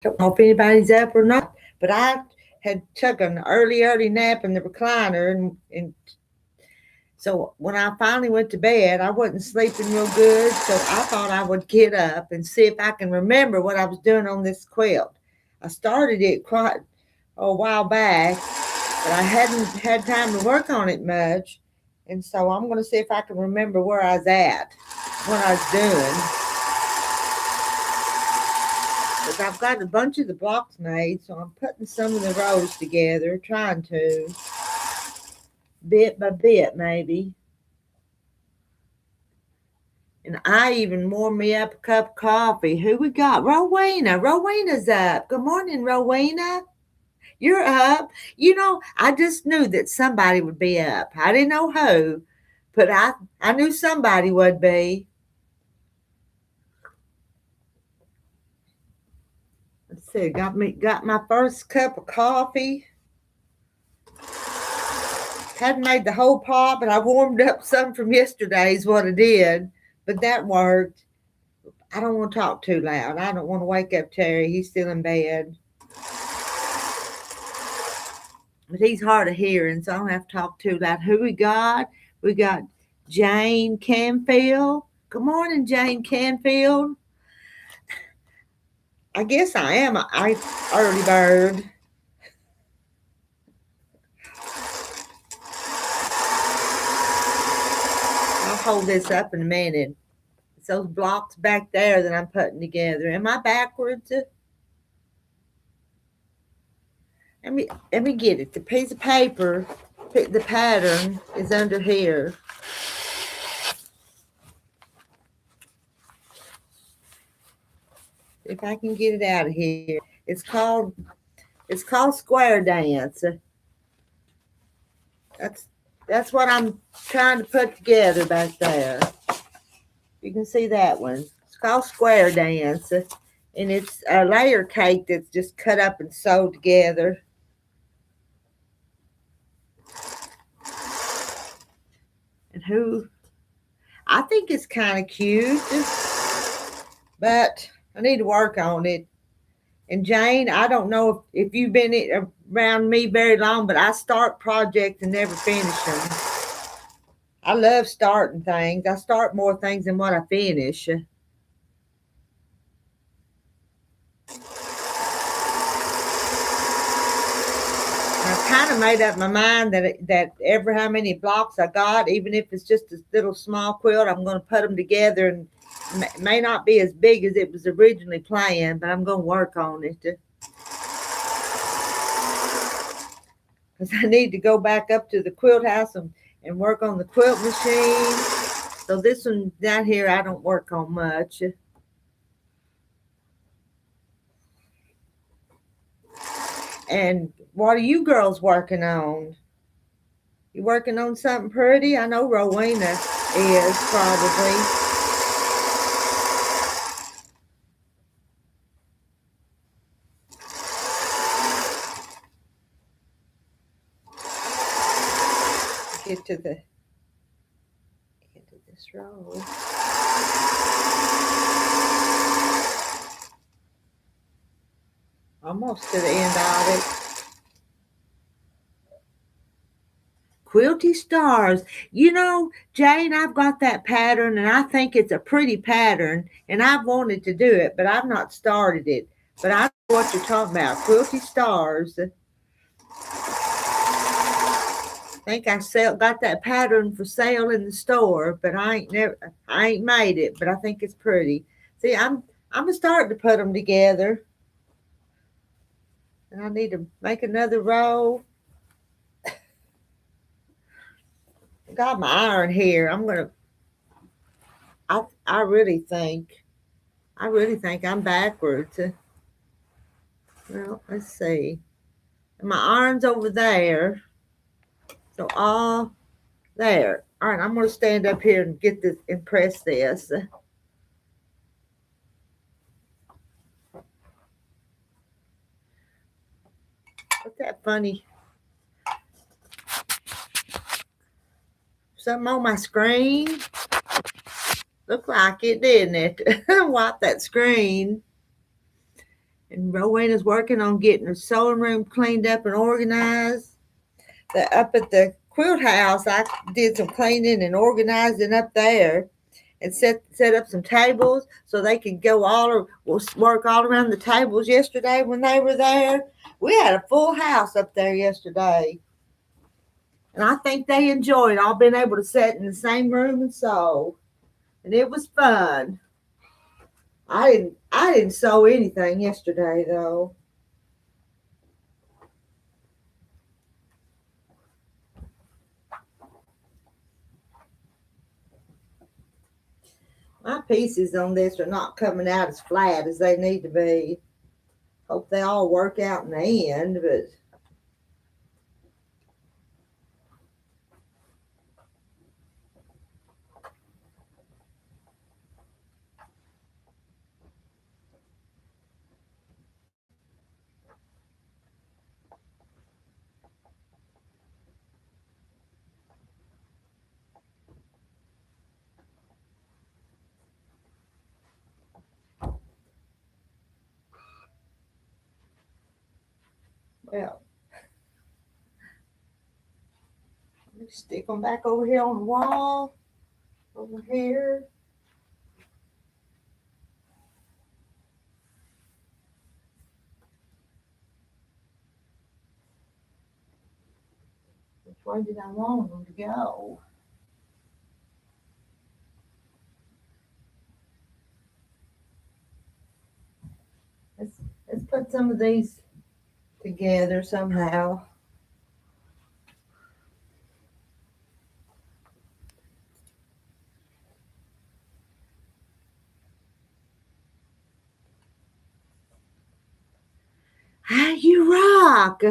Don't know if anybody's up or not, but I had took an early nap in the recliner, and so when I finally went to bed, I wasn't sleeping real good, so I thought I would get up and see if I can remember what I was doing on this quilt. I started it quite a while back, but I hadn't had time to work on it much, and so I'm going to see if I can remember where I was at, what I was doing. Because I've got a bunch of the blocks made, so I'm putting some of the rows together, trying to, bit by bit maybe. And I even warmed me up a cup of coffee. Who we got? Rowena. Rowena's up. Good morning, Rowena. You're up. You know, I just knew that somebody would be up. I didn't know who, but I knew somebody would be. Let's see, got my first cup of coffee. Hadn't made the whole pot, but I warmed up some from yesterday is what I did. But that worked. I don't want to talk too loud. I don't want to wake up Terry. He's still in bed. But he's hard of hearing, so I don't have to talk too loud. Who we got? We got Jane Canfield. Good morning, Jane Canfield. I guess I am a early bird. I'll hold this up in a minute. It's those blocks back there that I'm putting together. Am I backwards? Let me get it. The piece of paper, the pattern is under here. If I can get it out of here. It's called Square Dance. That's what I'm trying to put together back there. You can see that one. It's called Square Dance. And it's a layer cake that's just cut up and sewed together. And I think it's kind of cute, but I need to work on it. And Jane, I don't know if you've been around me very long, but I start projects and never finish them. I love starting things. I start more things than what I finish. I kind of made up my mind that every how many blocks I got, even if it's just a little small quilt, I'm going to put them together, and it may not be as big as it was originally planned, but I'm going to work on it. Because I need to go back up to the quilt house and work on the quilt machine. So this one down here, I don't work on much. And what are you girls working on? You working on something pretty? I know Rowena is probably. Get to this row. Almost to the end of it. Quilty Stars. You know, Jane, I've got that pattern and I think it's a pretty pattern and I've wanted to do it, but I've not started it. But I know what you're talking about. Quilty Stars. I think got that pattern for sale in the store, but I ain't made it, but I think it's pretty. See, I'm starting to put them together. And I need to make another row. Got my iron here. I really think I'm backwards. Well, let's see. My iron's over there. So all there. All right, I'm gonna stand up here and get this and press this. What's that funny? Something on my screen? Looked like it, didn't it? Wipe that screen. And Rowena's working on getting her sewing room cleaned up and organized. Up at the quilt house, I did some cleaning and organizing up there, and set up some tables so they could work all around the tables yesterday when they were there. We had a full house up there yesterday, and I think they enjoyed all being able to sit in the same room and sew, and it was fun. I didn't sew anything yesterday though. My pieces on this are not coming out as flat as they need to be. Hope they all work out in the end, but well, let me stick them back over here on the wall. Over here. Which way did I want them to go? Let's put some of these together somehow. Ah, you rock.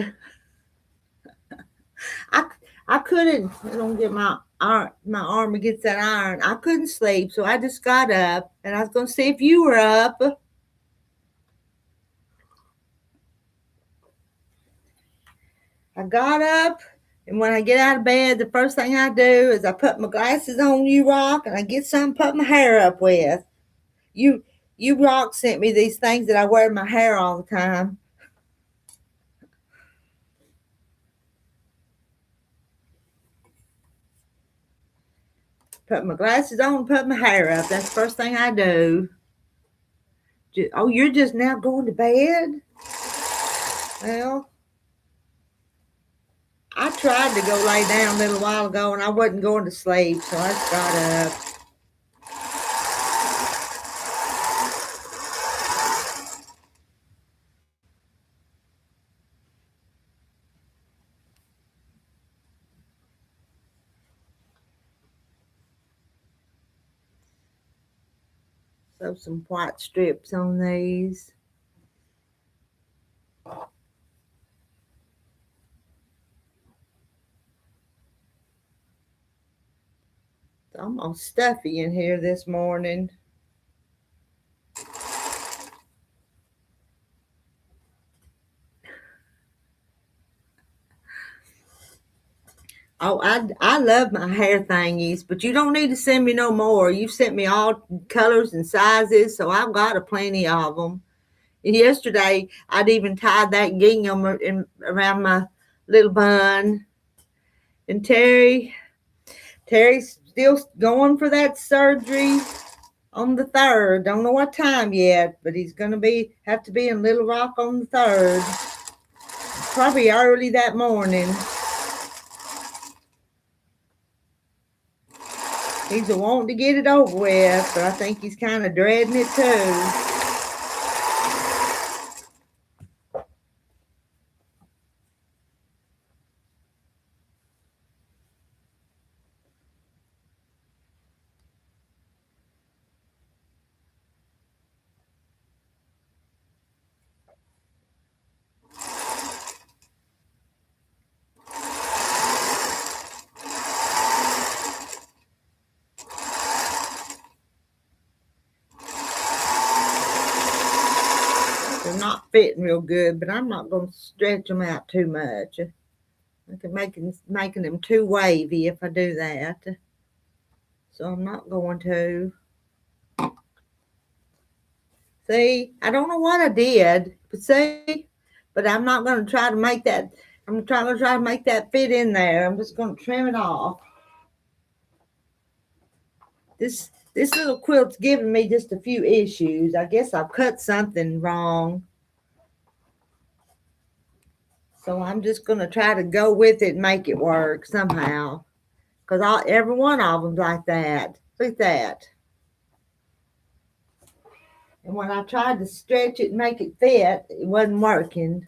I couldn't. I don't get my arm against that iron. I couldn't sleep, so I just got up, and I was going to see if you were up. I got up, and when I get out of bed, the first thing I do is I put my glasses on, you rock, and I get some to put my hair up with. You rock sent me these things that I wear in my hair all the time. Put my glasses on, put my hair up. That's the first thing I do. Oh, you're just now going to bed? Well, I tried to go lay down a little while ago and I wasn't going to sleep, so I just got up. Sew some white strips on these. It's almost stuffy in here this morning. Oh, I love my hair thingies, but you don't need to send me no more. You've sent me all colors and sizes, so I've got a plenty of them. And yesterday, I'd even tied that gingham around my little bun. And Terry's still going for that surgery on the 3rd. Don't know what time yet, but he's going to have to be in Little Rock on the 3rd. Probably early that morning. He's wanting to get it over with, but I think he's kind of dreading it too. They're not fitting real good, but I'm not going to stretch them out too much. I can making them too wavy if I do that. So I'm not going to. See, I don't know what I did. See? But I'm not going to try to make that, I'm trying to try to make that fit in there. I'm just going to trim it off. This little quilt's giving me just a few issues. I guess I've cut something wrong. So I'm just going to try to go with it and make it work somehow. Because every one of them's like that. Look at that. And when I tried to stretch it and make it fit, it wasn't working.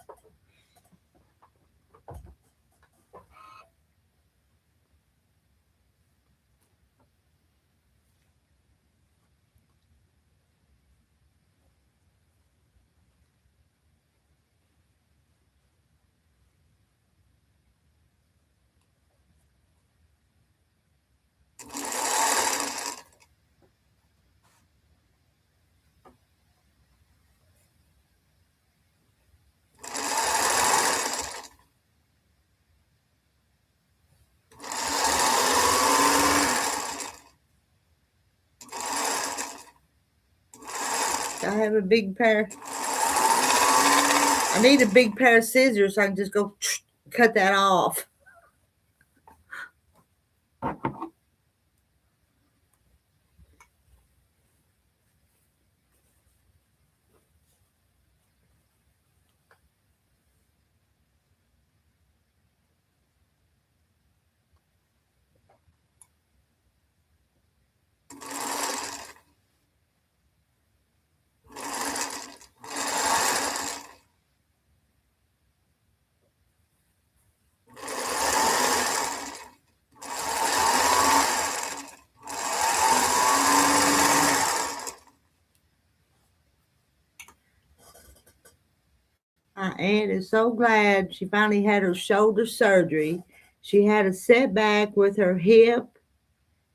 I have a big pair. I need a big pair of scissors so I can just go cut that off. My aunt is so glad she finally had her shoulder surgery. She had a setback with her hip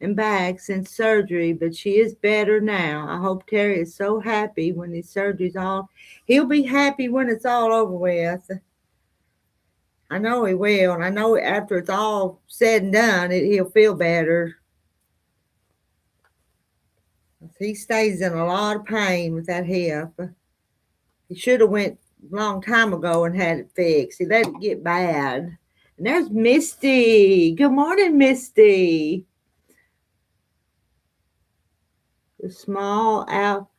and back since surgery, but she is better now. I hope Terry is so happy when his surgery's all. He'll be happy when it's all over with. I know he will, and I know after it's all said and done, he'll feel better. He stays in a lot of pain with that hip. He should have went a long time ago and had it fixed. He let it get bad. And there's Misty. Good morning, Misty. The small owl.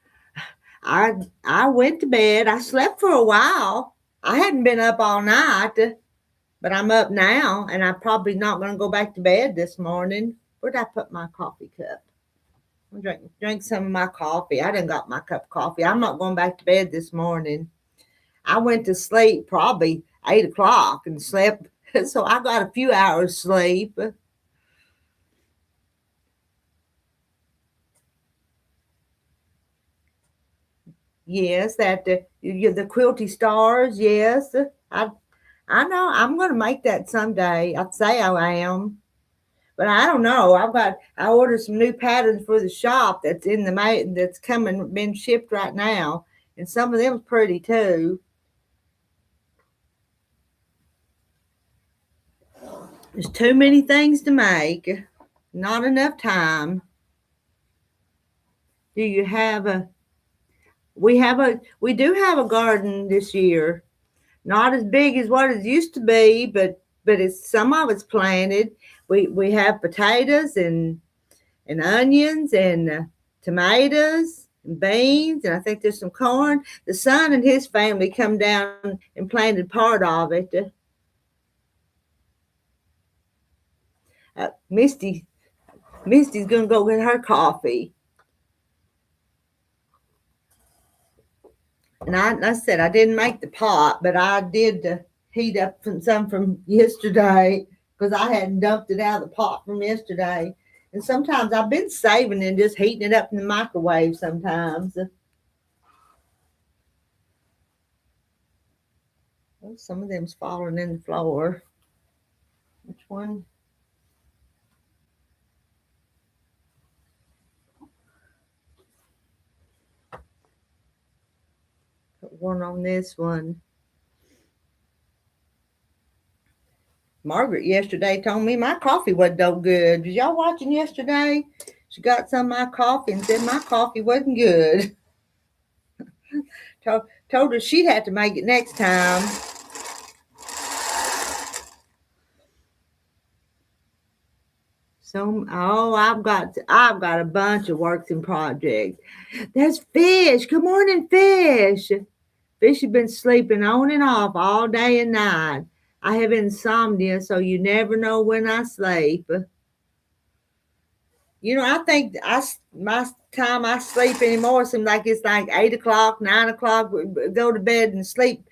I went to bed. I slept for a while. I hadn't been up all night, but I'm up now, and I'm probably not going to go back to bed this morning. Where'd I put my coffee cup? I'll drink some of my coffee. I done got my cup of coffee. I'm not going back to bed this morning. I went to sleep probably 8 o'clock and slept, so I got a few hours sleep. Yes, that the quilty stars. Yes, I know. I'm going to make that someday. I'd say I am, but I don't know. I ordered some new patterns for the shop that's in the that's coming, been shipped right now, and some of them's pretty too. There's too many things to make, not enough time. Do you have a? We do have a garden this year. Not as big as what it used to be, but it's some of it's planted. We have potatoes and onions and tomatoes and beans, and I think there's some corn. The son and his family come down and planted part of it. Misty's gonna go get her coffee. And I said I didn't make the pot, but I did heat up some from yesterday because I hadn't dumped it out of the pot from yesterday. And sometimes I've been saving and just heating it up in the microwave sometimes. Oh, some of them's falling in the floor. Which one? Put one on this one. Margaret yesterday told me my coffee wasn't no good. Was y'all watching yesterday? She got some of my coffee and said my coffee wasn't good. Told her she'd have to make it next time. So, oh, I've got a bunch of works and projects. There's Fish. Good morning, Fish. Fish has been sleeping on and off all day and night. I have insomnia, so you never know when I sleep. You know, I think my time I sleep anymore seems like it's like 8 o'clock, 9 o'clock. Go to bed and sleep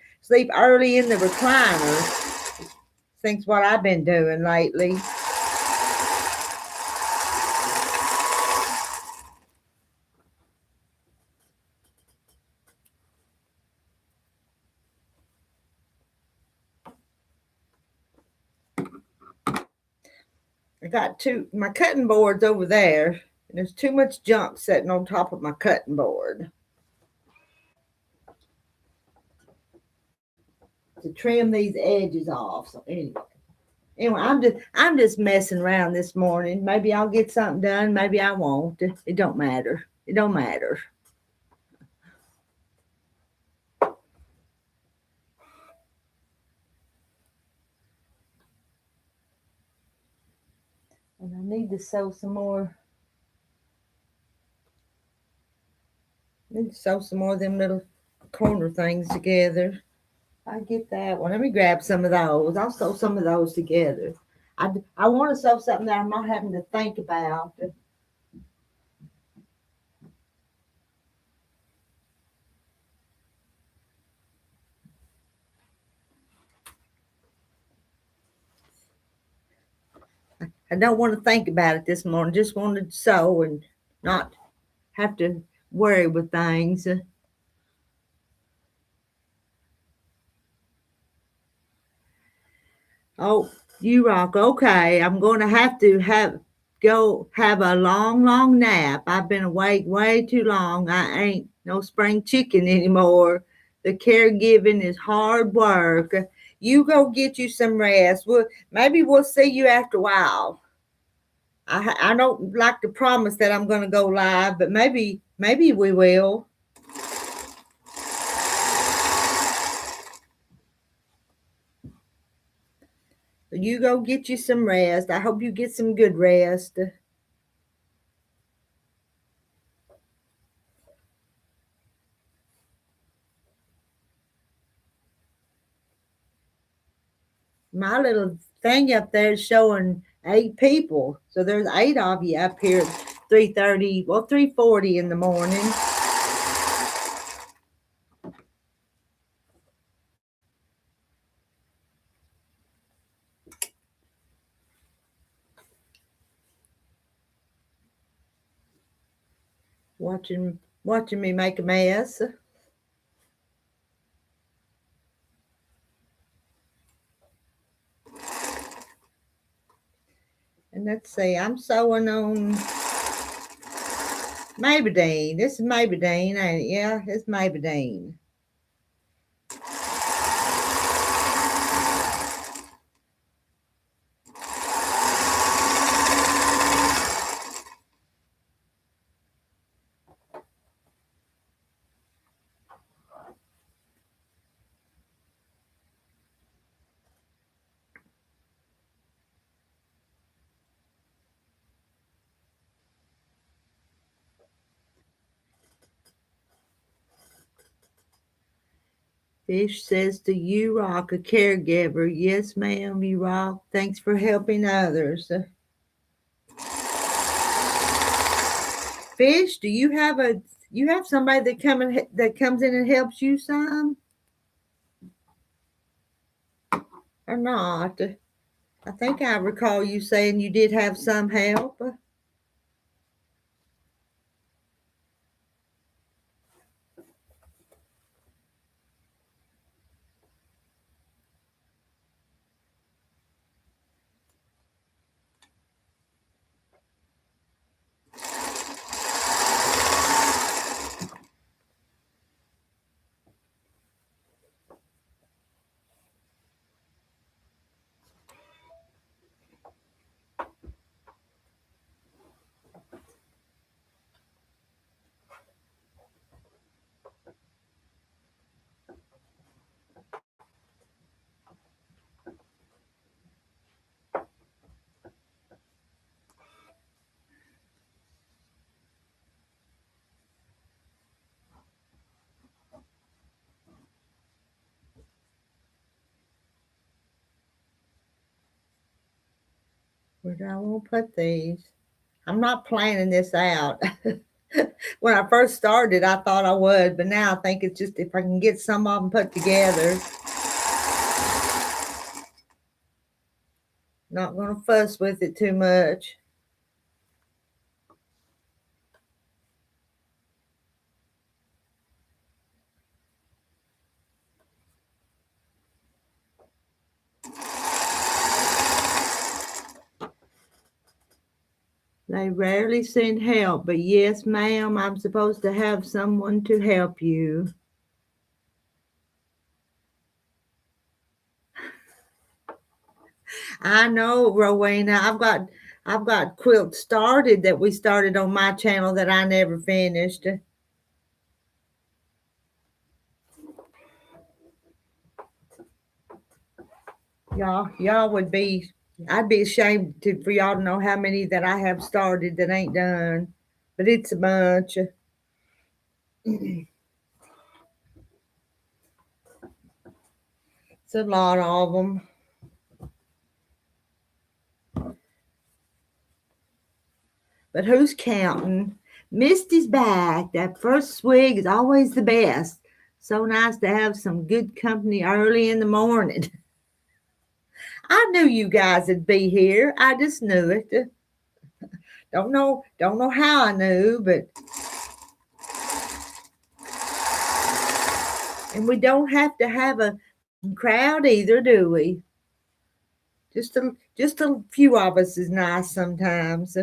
early in the recliner. Think's what I've been doing lately. I got my cutting boards over there, and there's too much junk sitting on top of my cutting board to trim these edges off. So anyway, I'm just messing around this morning. Maybe I'll get something done. Maybe I won't. It don't matter. It don't matter. And I need to sew some more. Need to sew some more of them little corner things together. I get that one. Let me grab some of those. I'll sew some of those together. I want to sew something that I'm not having to think about. I don't want to think about it this morning. Just want to sew and not have to worry with things. Oh, you rock. Okay, I'm going to go have a long nap. I've been awake way too long. I ain't no spring chicken anymore. The caregiving is hard work. You go get you some rest. Maybe we'll see you after a while. I don't like to promise that I'm going to go live, but maybe we will. You go get you some rest. I hope you get some good rest. My little thing up there is showing 8 people. So there's 8 of you up here at 3:30, 3:40 in the morning. Watching me make a mess. And let's see, I'm sewing on Maybelline. This is Maybelline, ain't it? Yeah, it's Maybelline. Fish says, do you rock, a caregiver? Yes, ma'am, you rock. Thanks for helping others. Fish, do you have somebody that comes in and helps you some? Or not? I think I recall you saying you did have some help. Where do I want to put these? I'm not planning this out. When I first started, I thought I would, but now I think it's just if I can get some of them put together. Not going to fuss with it too much. They rarely send help, but yes, ma'am, I'm supposed to have someone to help you. I know, Rowena. I've got quilt started that we started on my channel that I never finished. Y'all would be, I'd be ashamed for y'all to know how many that I have started that ain't done, but it's a bunch. It's a lot of them. But who's counting? Misty's back. That first swig is always the best. So nice to have some good company early in the morning. I knew you guys would be here. I just knew it. Don't know how I knew, but and we don't have to have a crowd either, do we? Just a few of us is nice sometimes.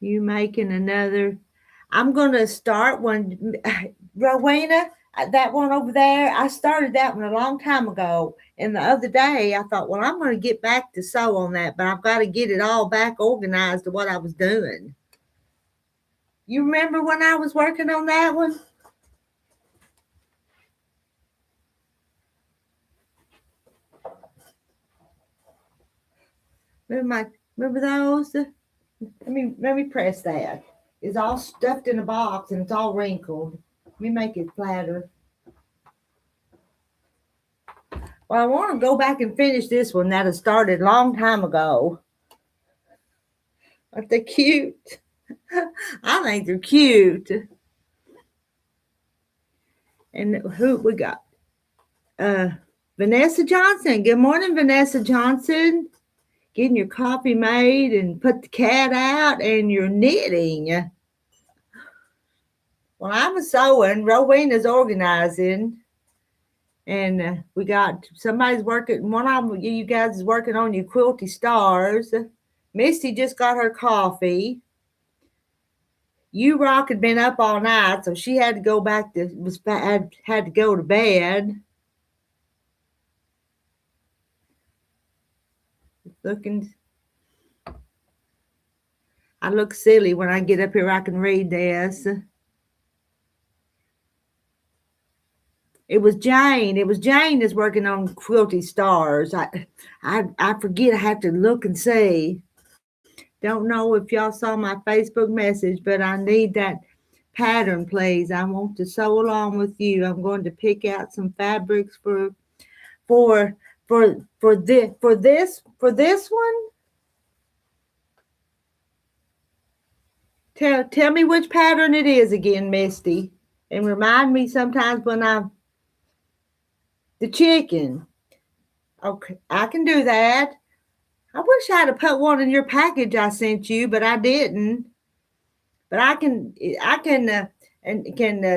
You making another? I'm gonna start one, Rowena. That one over there, I started that one a long time ago. And the other day, I thought, well, I'm going to get back to sew on that, but I've got to get it all back organized to what I was doing. You remember when I was working on that one? Remember those? Let me press that. It's all stuffed in a box and it's all wrinkled. Let me make it flatter. Well, I want to go back and finish this one that I started a long time ago. Aren't they cute? I think they're cute. And who we got? Vanessa Johnson. Good morning, Vanessa Johnson. Getting your coffee made and put the cat out and you're knitting. Well, I'm sewing. Rowena's organizing. And we got somebody's working. One of you guys is working on your quilty stars. Misty just got her coffee. You Rock had been up all night, so she had to go back had to go to bed. I look silly when I get up here. I can read this. It was Jane. It was Jane that's working on Quilty Stars. I forget. I have to look and see. Don't know if y'all saw my Facebook message, but I need that pattern, please. I want to sew along with you. I'm going to pick out some fabrics for this one. Tell me which pattern it is again, Misty, and remind me sometimes when the chicken. Okay, I can do that. I wish I'd have put one in your package I sent you, but I didn't. But I can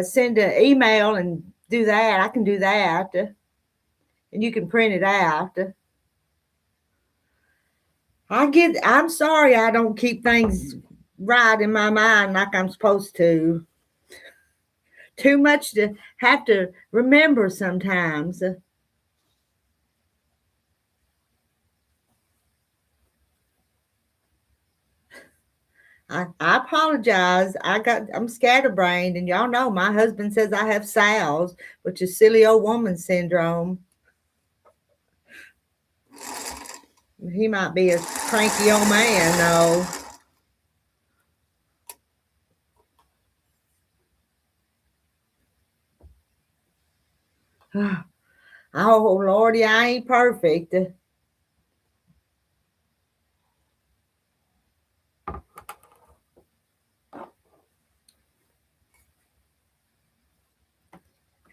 send an email and do that. I can do that, and you can print it out. I'm sorry I don't keep things right in my mind like I'm supposed to. Too much to have to remember sometimes. I apologize. I'm scatterbrained, and y'all know my husband says I have SALS, which is silly old woman syndrome. He might be a cranky old man, though. Oh, Lordy, I ain't perfect.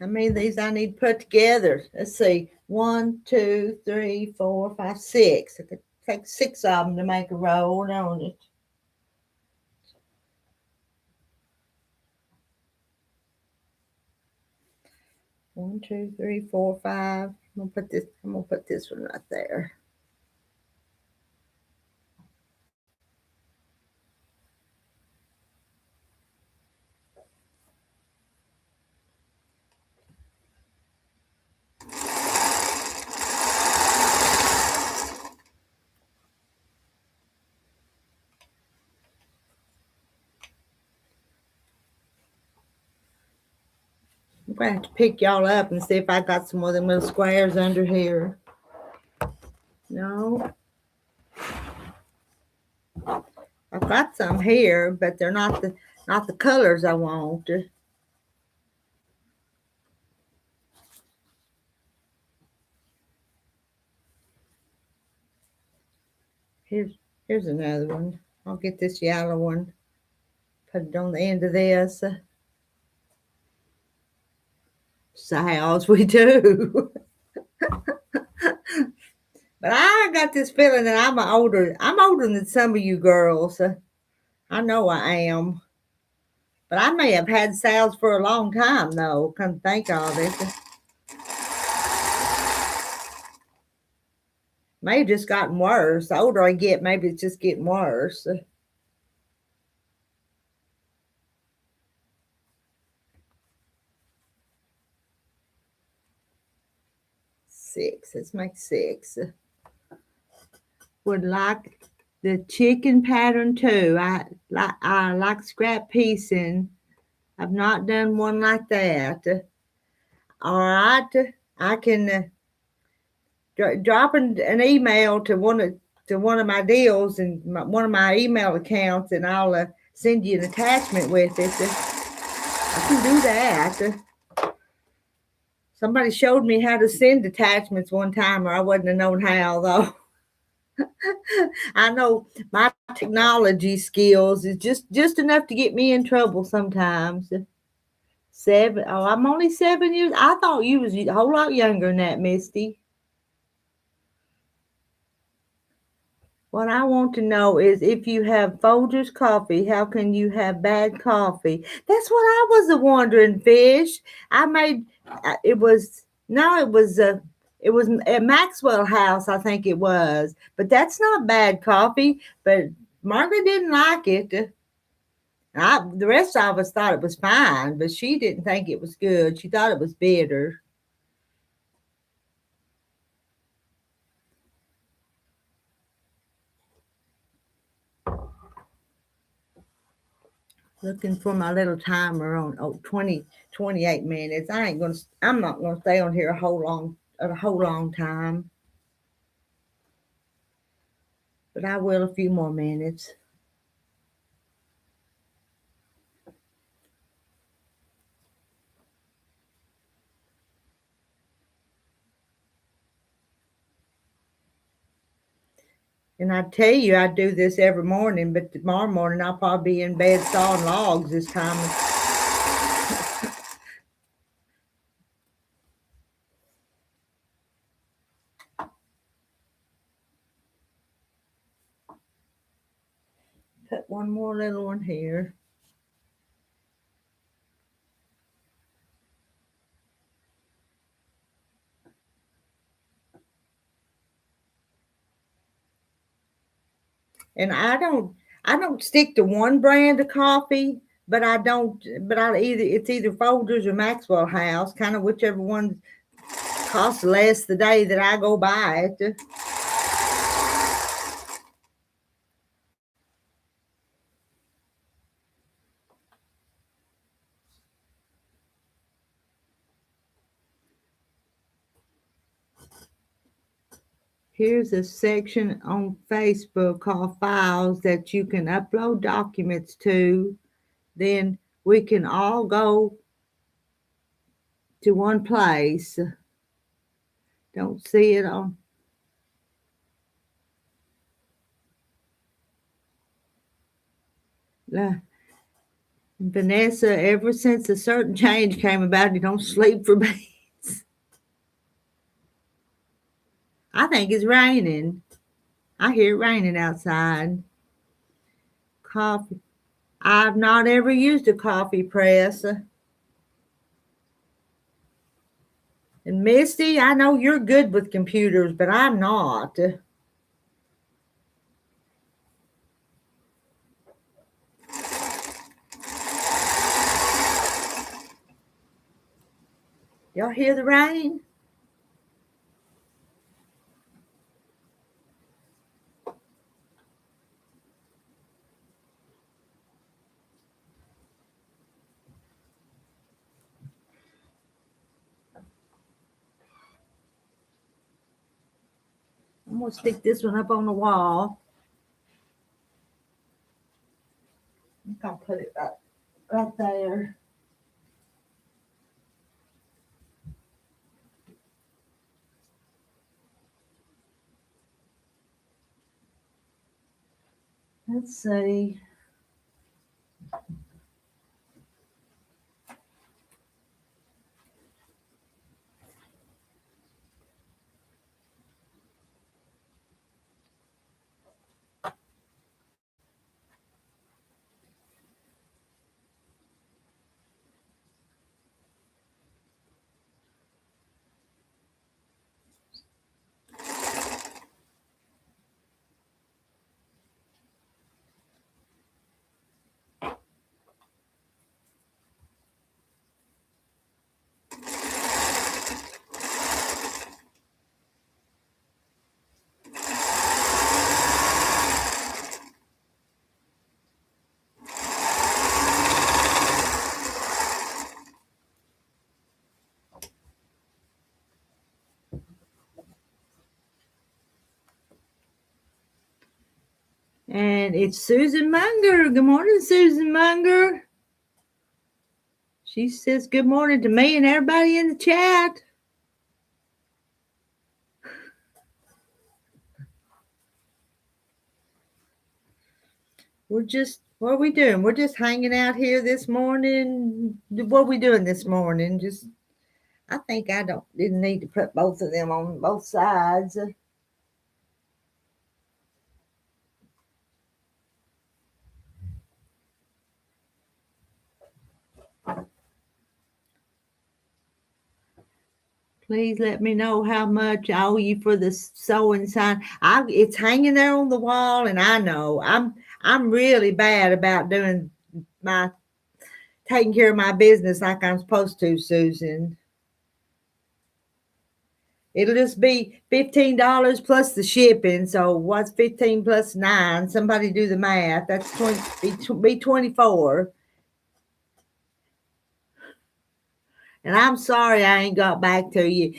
How many of these I need to put together? Let's see. 1, 2, 3, 4, 5, 6. It could take 6 of them to make a roll, don't it? One, two, three, four, five. I'm gonna put this one right there. I'm gonna have to pick y'all up and see if I got some more of them little squares under here. No. I've got some here, but they're not the colors I want. Here's another one. I'll get this yellow one. Put it on the end of this. So how's we do? But I got this feeling that I'm older than some of you girls. I know I am. But I may have had sales for a long time though, come to think of it. May have just gotten worse. The older I get, maybe it's just getting worse. 6. Let's make 6. Would like the chicken pattern too. I like scrap piecing. I've not done one like that. All right, I can drop an email to one of my deals and one of my email accounts, and I'll send you an attachment with it. I can do that. Somebody showed me how to send attachments one time, or I wouldn't have known how though. I know my technology skills is just enough to get me in trouble sometimes. 7. Oh, I'm only 7 years. I thought you was a whole lot younger than that, Misty. What I want to know is if you have Folgers coffee, how can you have bad coffee? That's what I was wondering, Fish. I made it was at Maxwell House, I think it was, but that's not bad coffee. But Margaret didn't like it. The rest of us thought it was fine, but she didn't think it was good. She thought it was bitter. Looking for my little timer on 28 minutes. I'm not gonna stay on here a whole long time. But I will a few more minutes. And I tell you, I do this every morning, but tomorrow morning I'll probably be in bed sawing logs this time. Put one more little one here. And I don't stick to one brand of coffee, but it's either Folgers or Maxwell House, kind of whichever one costs less the day that I go buy it. Here's a section on Facebook called Files that you can upload documents to. Then we can all go to one place. Don't see it on. Vanessa, ever since a certain change came about, you don't sleep for days. I think it's raining. I hear it raining outside. Coffee. I've not ever used a coffee press. And Misty, I know you're good with computers, but I'm not. Y'all hear the rain? I'm going to stick this one up on the wall. I'm going to put it right there. Let's see. And it's Susan Munger. Good morning, Susan Munger. She says good morning to me and everybody in the chat. What are we doing? We're just hanging out here this morning. What are we doing this morning? I think I didn't need to put both of them on both sides. Please let me know how much I owe you for the sewing sign. It's hanging there on the wall, and I know I'm really bad about taking care of my business like I'm supposed to, Susan. It'll just be $15 plus the shipping. So what's 15 plus 9? Somebody do the math. That's 24. And I'm sorry I ain't got back to you.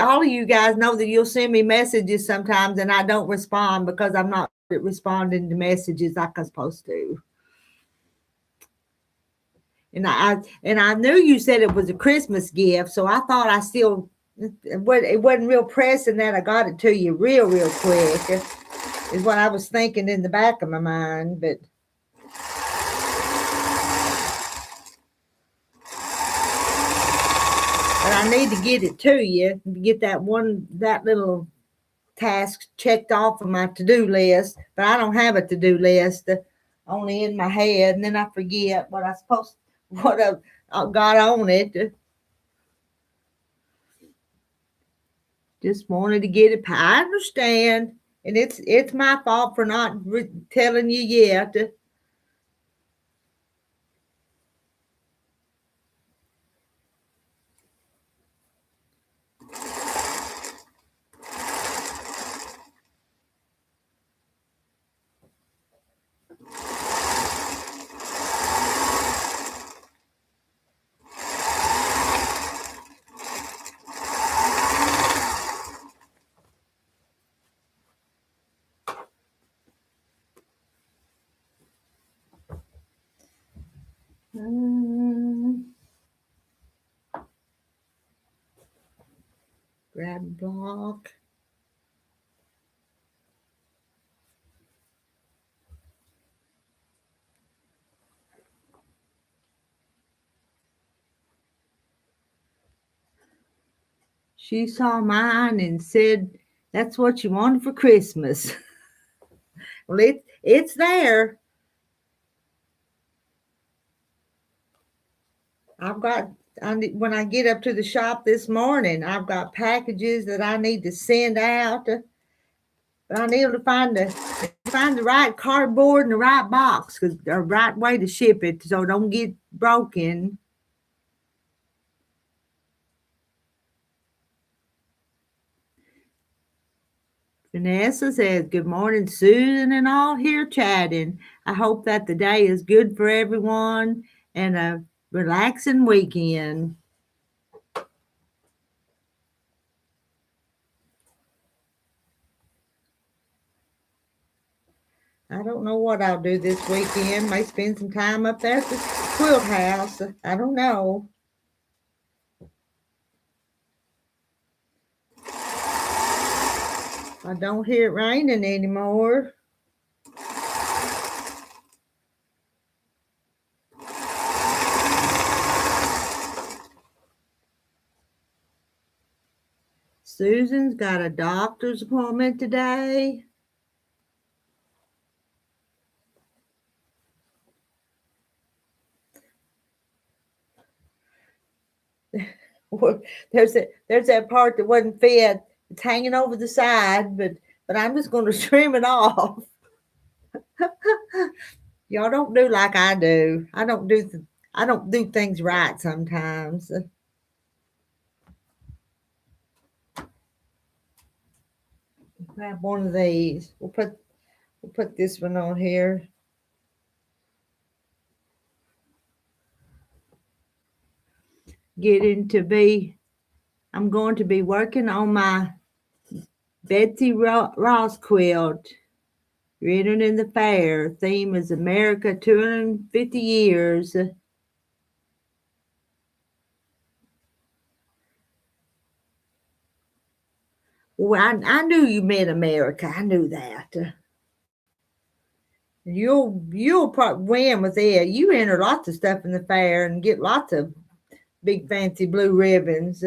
All of you guys know that you'll send me messages sometimes and I don't respond because I'm not responding to messages like I'm supposed to. And I knew you said it was a Christmas gift, so I thought it wasn't real pressing that I got it to you real quick, is what I was thinking in the back of my mind. But I need to get it to you, get that little task checked off of my to-do list. But I don't have a to-do list, only in my head, and then I forget what I got on it. Just wanted to get it. I understand, and it's my fault for not telling you yet. Grab block. She saw mine and said, "That's what you wanted for Christmas." Well, it's there. I've got. When I get up to the shop this morning, I've got packages that I need to send out. But I need to find the right cardboard and the right box, because the right way to ship it, so it don't get broken. Vanessa says, "Good morning, Susan and all here chatting. I hope that the day is good for everyone and a relaxing weekend." I don't know what I'll do this weekend. May spend some time up there at the quilt house. I don't know. I don't hear it raining anymore. Susan's got a doctor's appointment today. There's that part that wasn't fit. It's hanging over the side, but I'm just going to trim it off. Y'all don't do like I do. I don't do things right sometimes. Grab one of these. We'll put this one on here. I'm going to be working on my Betsy Ross quilt. Written in the fair. Theme is America 250 years. Well, I knew you meant America. I knew that. You'll probably win with it. You enter lots of stuff in the fair and get lots of big fancy blue ribbons.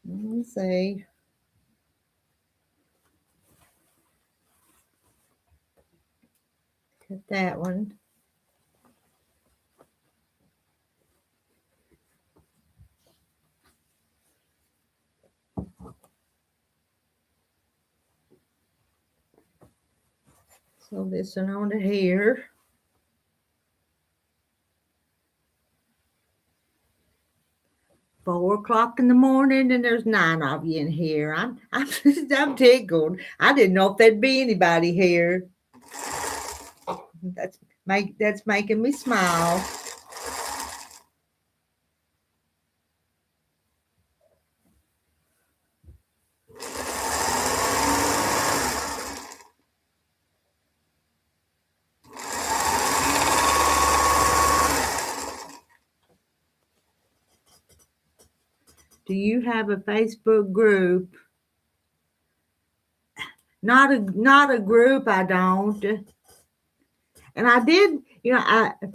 Let's see. Cut that one. So this one on to here. $4 in the morning, and there's 9 of you in here. I'm tickled. I didn't know if there'd be anybody here. That's making me smile. Do you have a Facebook group? Not a group, I don't. And I did,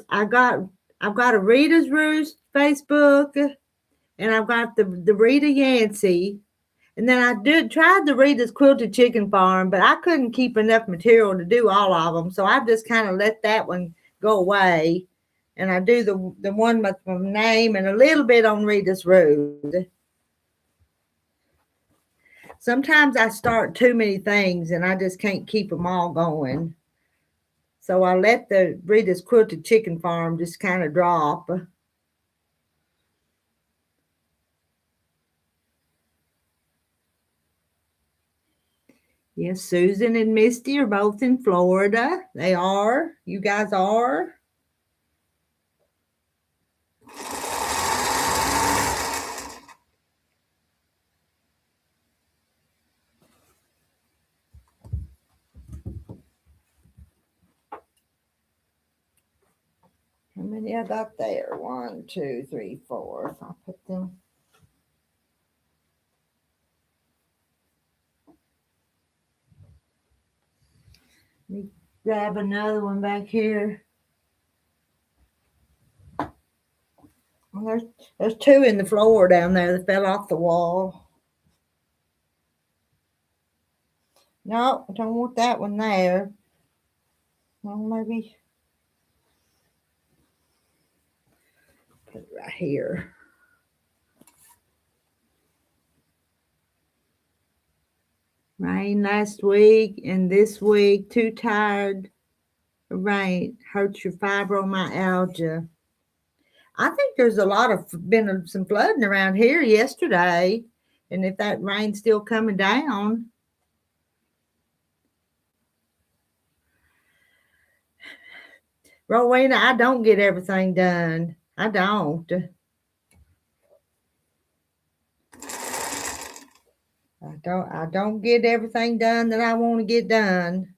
I've got a Rita's Roost Facebook, and I've got the Rita Yancey. And then I tried the Rita's Quilted Chicken Farm, but I couldn't keep enough material to do all of them. So I just kind of let that one go away. And I do the one with my name and a little bit on Rita's Roost. Sometimes I start too many things and I just can't keep them all going. So I let the Rita's Quilted Chicken Farm just kind of drop. Yes, Susan and Misty are both in Florida. They are. You guys are. How many I got there? 1, 2, 3, 4. I'll put them. Let me grab another one back here. Well, there's 2 in the floor down there that fell off the wall. No, I don't want that one there. Well, maybe put it right here. Rain last week and this week. Too tired. Rain hurts your fibromyalgia. I think there's been some flooding around here yesterday, and if that rain's still coming down. Rowena, I don't get everything done. I don't. I don't get everything done that I want to get done.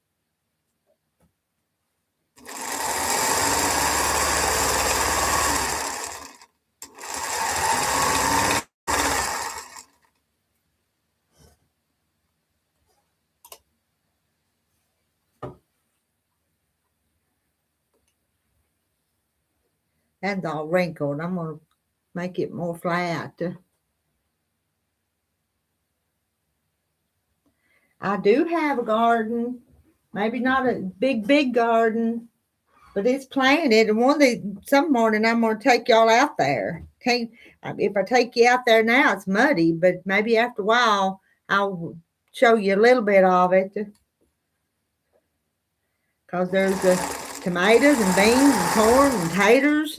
That's all wrinkled. I'm going to make it more flat. I do have a garden. Maybe not a big garden, but it's planted. And some morning I'm going to take y'all out there. If I take you out there now, it's muddy, but maybe after a while I'll show you a little bit of it. Because there's the tomatoes and beans and corn and taters,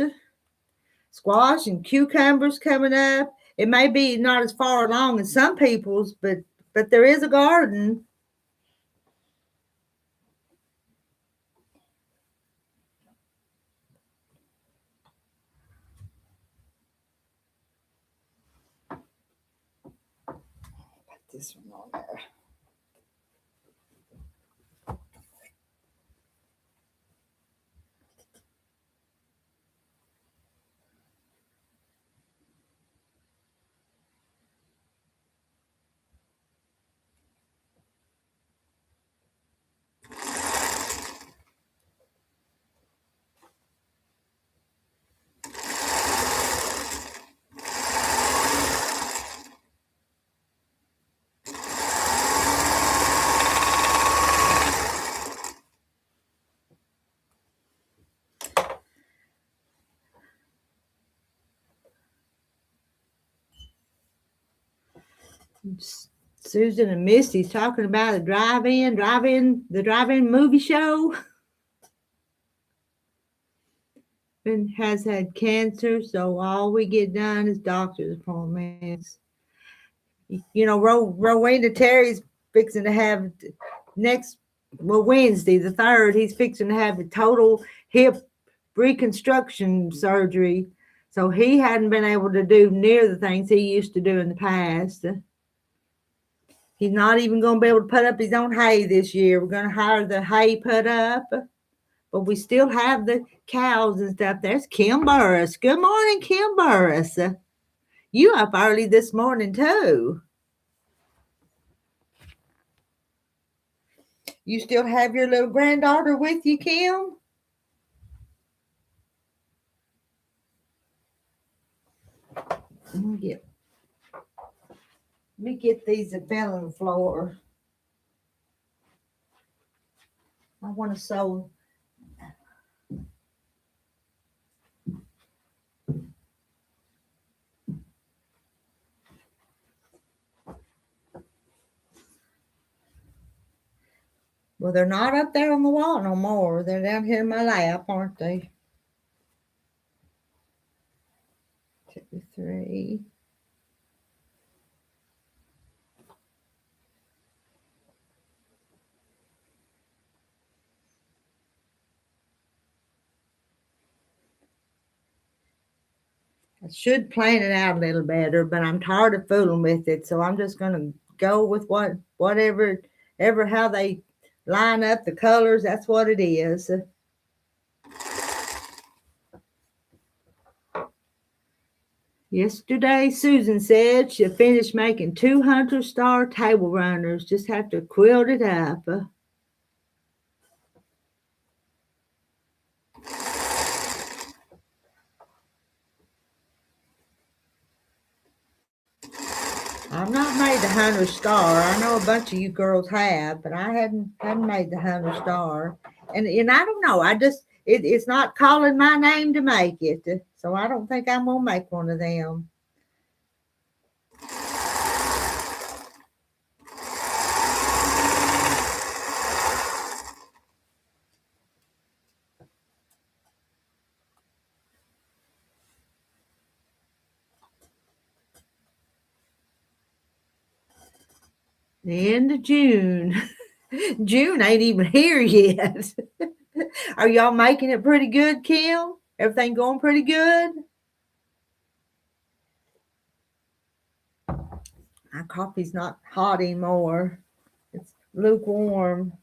squash and cucumbers coming up. It may be not as far along as some people's, but there is a garden. Put this one on there. Susan and Misty's talking about the drive-in movie show. And has had cancer, so all we get done is doctor's appointments. You know, Rowena Terry's fixing to have Wednesday the 3rd, he's fixing to have a total hip reconstruction surgery. So he hadn't been able to do near the things he used to do in the past. He's not even going to be able to put up his own hay this year. We're going to hire the hay put up, but we still have the cows and stuff. There's Kim Burris. Good morning, Kim Burris. You up early this morning too. You still have your little granddaughter with you, Kim? Let me get these that fell on the floor. I want to sew. Well, they're not up there on the wall no more. They're down here in my lap, aren't they? 2, 3. I should plan it out a little better, but I'm tired of fooling with it. So I'm just going to go with whatever how they line up the colors. That's what it is. Yesterday, Susan said she finished making 200 star table runners. Just have to quilt it up. I've not made the 100 star. I know a bunch of you girls have, but I hadn't made the 100 star. And I don't know. It's not calling my name to make it, so I don't think I'm gonna make one of them. The end of June. June ain't even here yet. Are y'all making it pretty good, Kim? Everything going pretty good? My coffee's not hot anymore. It's lukewarm.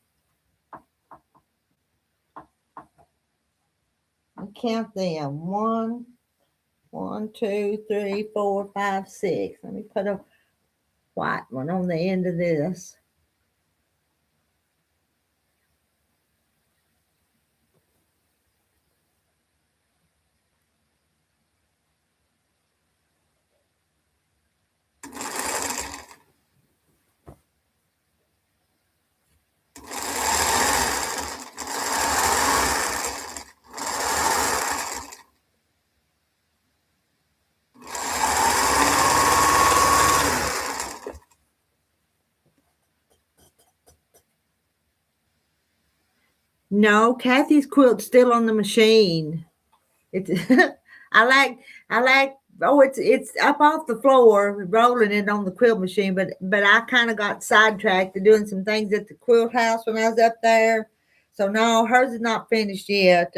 I count them. One, two, 3, 4, 5, 6. Let me put a white one on the end of this. No, Kathy's quilt's still on the machine. It's I like oh it's up off the floor rolling it on the quilt machine, but I kind of got sidetracked to doing some things at the quilt house when I was up there. So no, hers is not finished yet.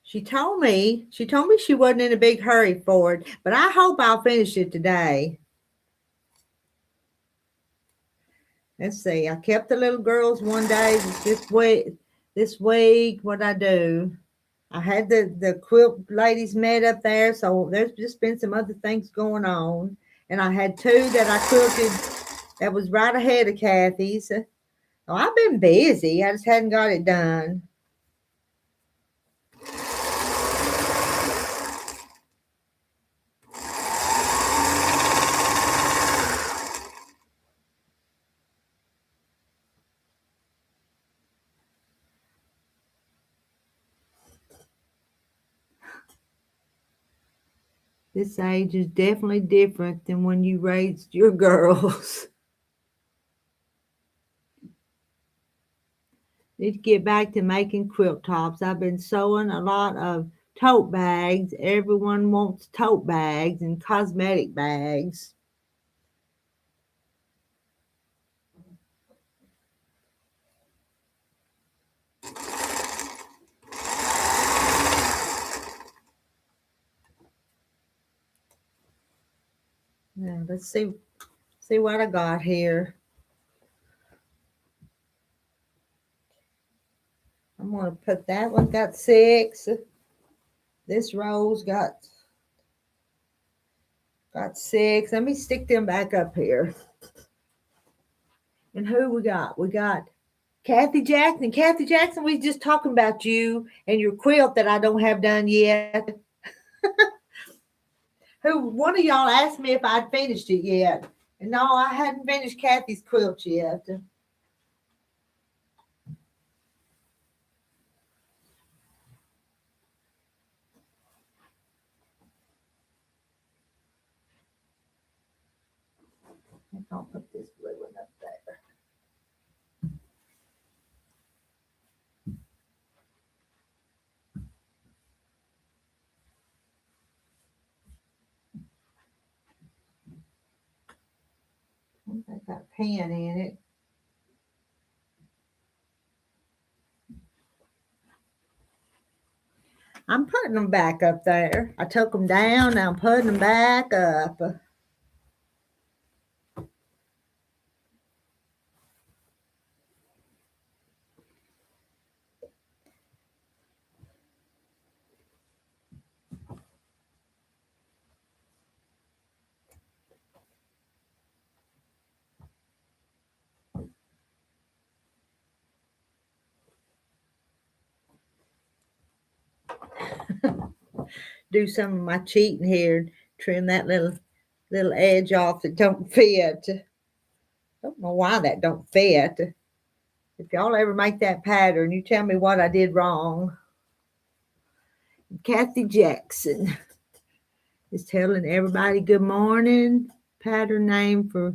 She told me she wasn't in a big hurry for it, but I hope I'll finish it today. Let's see. I kept the little girls one day this week. This week, what I do? I had the quilt ladies met up there, so there's just been some other things going on, and I had two that I quilted that was right ahead of Kathy's. So I've been busy. I just hadn't got it done. This age is definitely different than when you raised your girls. Need to get back to making quilt tops. I've been sewing a lot of tote bags. Everyone wants tote bags and cosmetic bags. Now let's see what I got here. I'm gonna put that one got 6. This row's got 6. Let me stick them back up here. And who we got? We got Kathy Jackson. Kathy Jackson, we just talking about you and your quilt that I don't have done yet. Who one of y'all asked me if I'd finished it yet. And no, I hadn't finished Kathy's quilt yet. I'll put this blue one up there. I got a pen in it. I'm putting them back up there. I took them down. Now I'm putting them back up. Do some of my cheating here. Trim that little edge off that don't fit. Don't know why that don't fit. If y'all ever make that pattern, you tell me what I did wrong. Kathy Jackson is telling everybody good morning. Pattern name for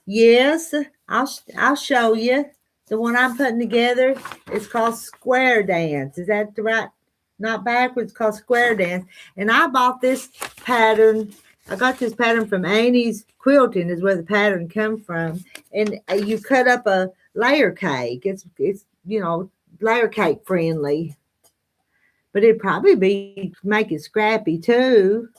yes, I'll show you. The one I'm putting together is called Square Dance. Is that the right? Not backwards, called Square Dance. And I bought this pattern. I got this pattern from Annie's Quilting, is where the pattern come from. And you cut up a layer cake. It's layer cake friendly. But it'd probably be make it scrappy too.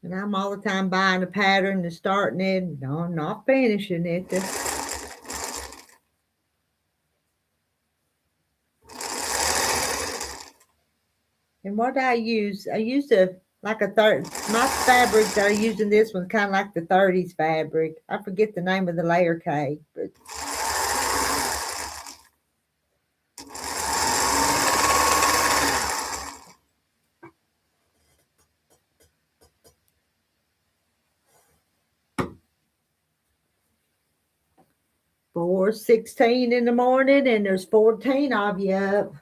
And I'm all the time buying a pattern and starting it. No, I'm not finishing it. And what I used like a third. My fabric that I used in this one kind of like the 30s fabric. I forget the name of the layer cake, but 4:16 in the morning, and there's 14 of you up.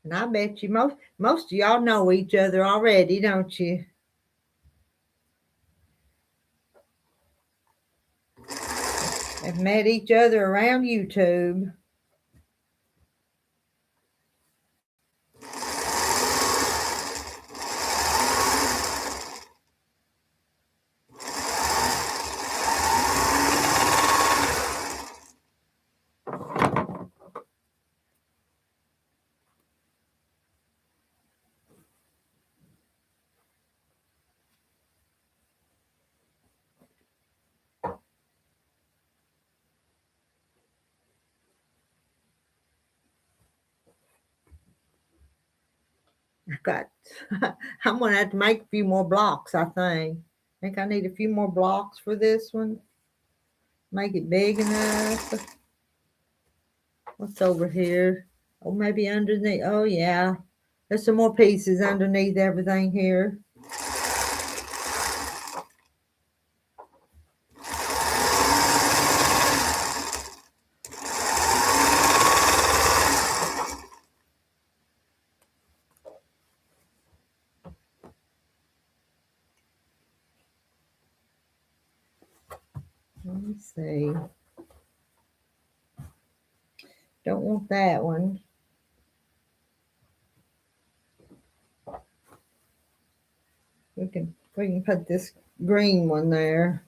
And I bet you most of y'all know each other already, don't you? Have met each other around YouTube. Got I'm gonna have to make a few more blocks, I think I need a few more blocks for this one. Make it big enough. What's over here? Oh, maybe underneath. Oh yeah, there's some more pieces underneath everything here. Let me see. Don't want that one. We can put this green one there.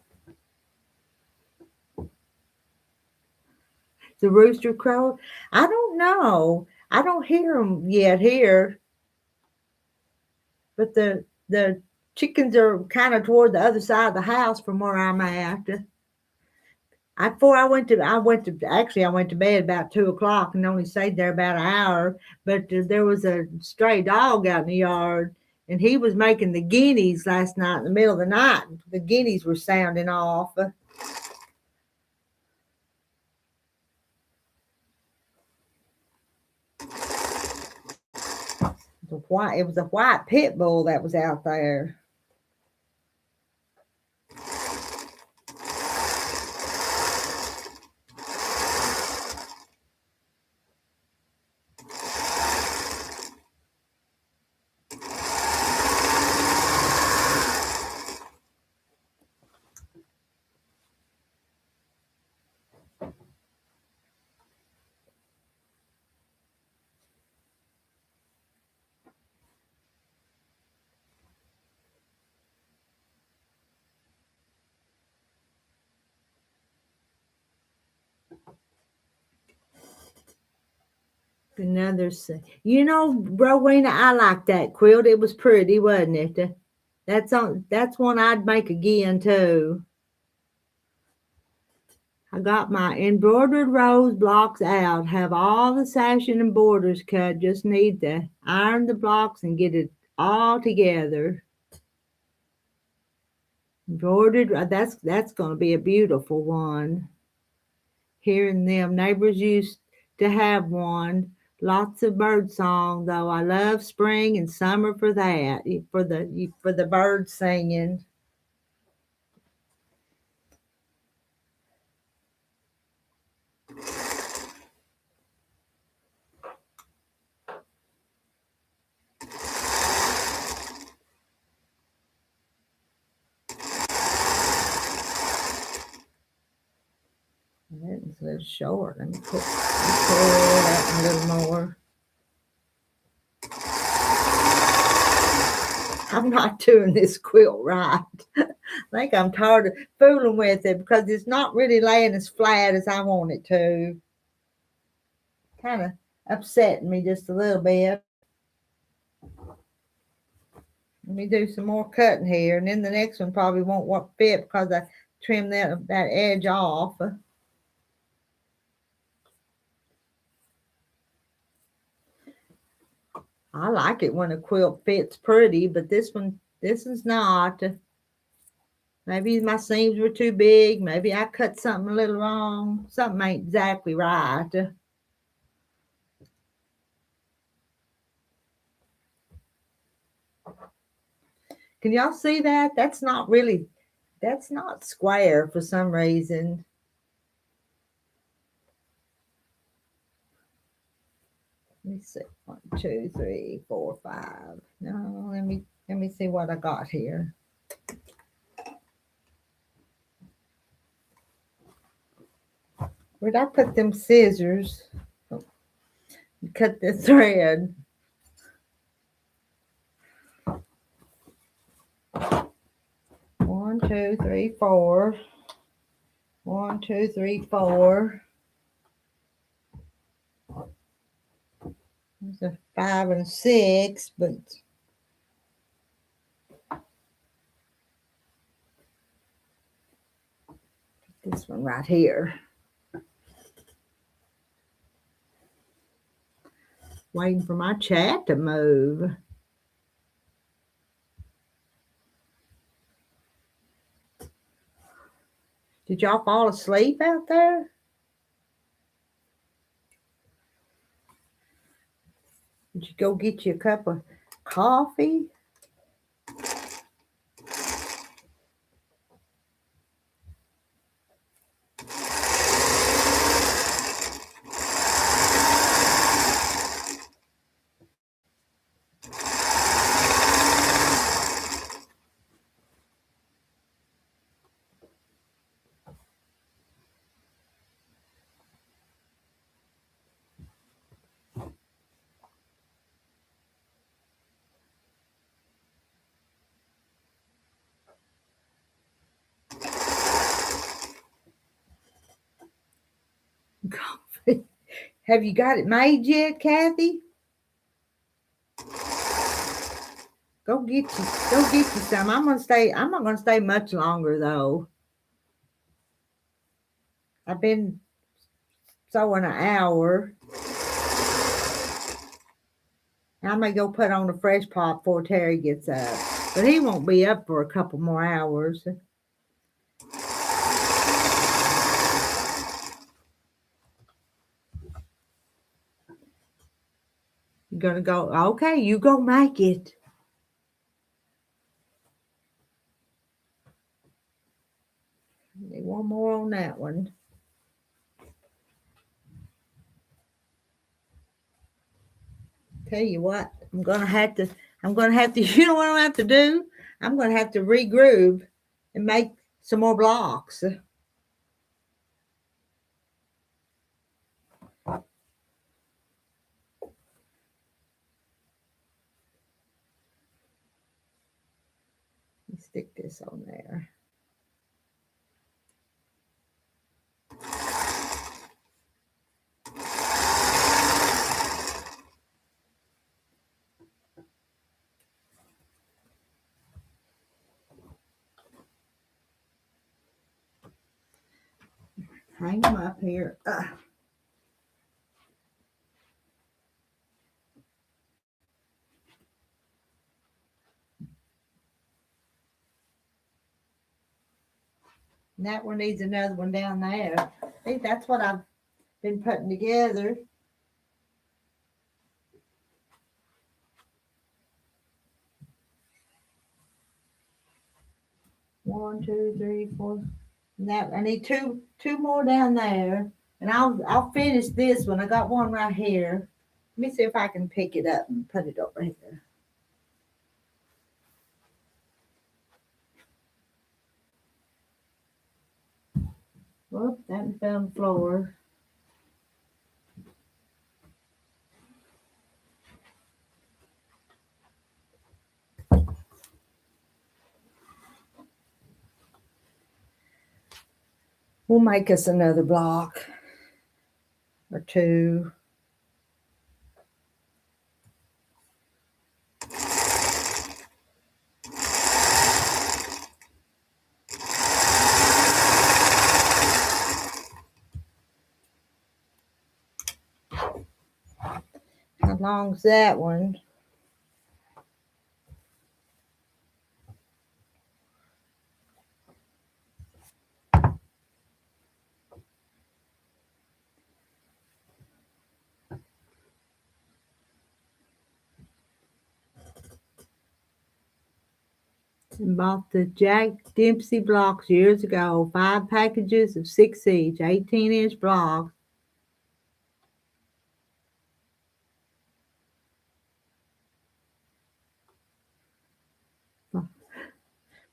The rooster crow. I don't know. I don't hear them yet here, but the chickens are kind of toward the other side of the house from where I'm at. Before I went to bed about 2 o'clock and only stayed there about an hour. But there was a stray dog out in the yard, and he was making the guineas last night in the middle of the night. The guineas were sounding off. It was a white pit bull that was out there. Another, Rowena, I like that quilt. It was pretty, wasn't it? That's one I'd make again too. I got my embroidered rose blocks out. Have all the sashing and borders cut. Just need to iron the blocks and get it all together. Embroidered. That's going to be a beautiful one. Hearing them neighbors used to have one. Lots of bird song though. I love spring and summer for that. For the birds singing. That was a little short. Let me pull that a little more. I'm not doing this quilt right. I think I'm tired of fooling with it because it's not really laying as flat as I want it to. Kind of upsetting me just a little bit. Let me do some more cutting here, and then the next one probably won't fit because I trimmed that edge off. I like it when a quilt fits pretty, but this is not. Maybe my seams were too big. Maybe I cut something a little wrong. Something ain't exactly right. Can y'all see that? That's not square for some reason. Let me see. 1, 2, 3, 4, 5. No, let me see what I got here. Where'd I put them scissors? Cut the thread. One, two, three, four. 1, 2, 3, 4. There's a 5 and 6, but this one right here. Waiting for my chat to move. Did y'all fall asleep out there? Did you go get you a cup of coffee? Coffee. Have you got it made yet, Kathy? Go get you some. I'm not gonna stay much longer though. I've been sewing an hour. I may go put on a fresh pot before Terry gets up. But he won't be up for a couple more hours. You're going to go, okay, you go make it. Need one more on that one. Tell you what, I'm gonna have to, you know what I'm gonna have to do? I'm gonna have to regroove and make some more blocks. Stick this on there. Hang them up here. And that one needs another one down there. I think that's what I've been putting together. One, two, three, four. Now I need two more down there, and I'll finish this one. I got one right here. Let me see if I can pick it up and put it over here. Whoop, that fell on the floor. We'll make us another block or two. How long's that one? And bought the Jack Dempsey blocks years ago. 5 packages of 6 each, 18-inch blocks.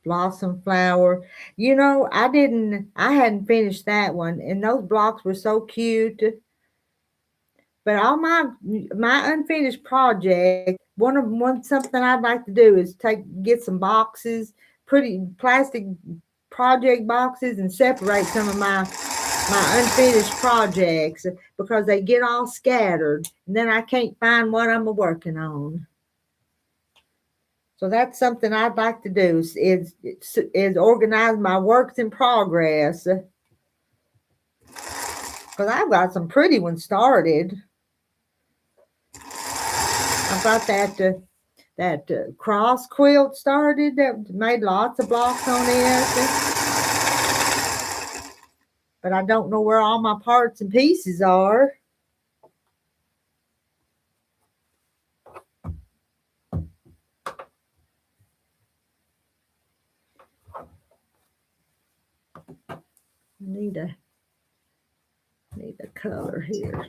Blossom flower. You know, I hadn't finished that one, and those blocks were so cute. But all my unfinished project, something I'd like to do is get some boxes, pretty plastic project boxes, and separate some of my unfinished projects because they get all scattered, and then I can't find what I'm working on. So that's something I'd like to do is organize my works in progress. Because I've got some pretty ones started. I've got that cross quilt started that made lots of blocks on it. But I don't know where all my parts and pieces are. I need a color here.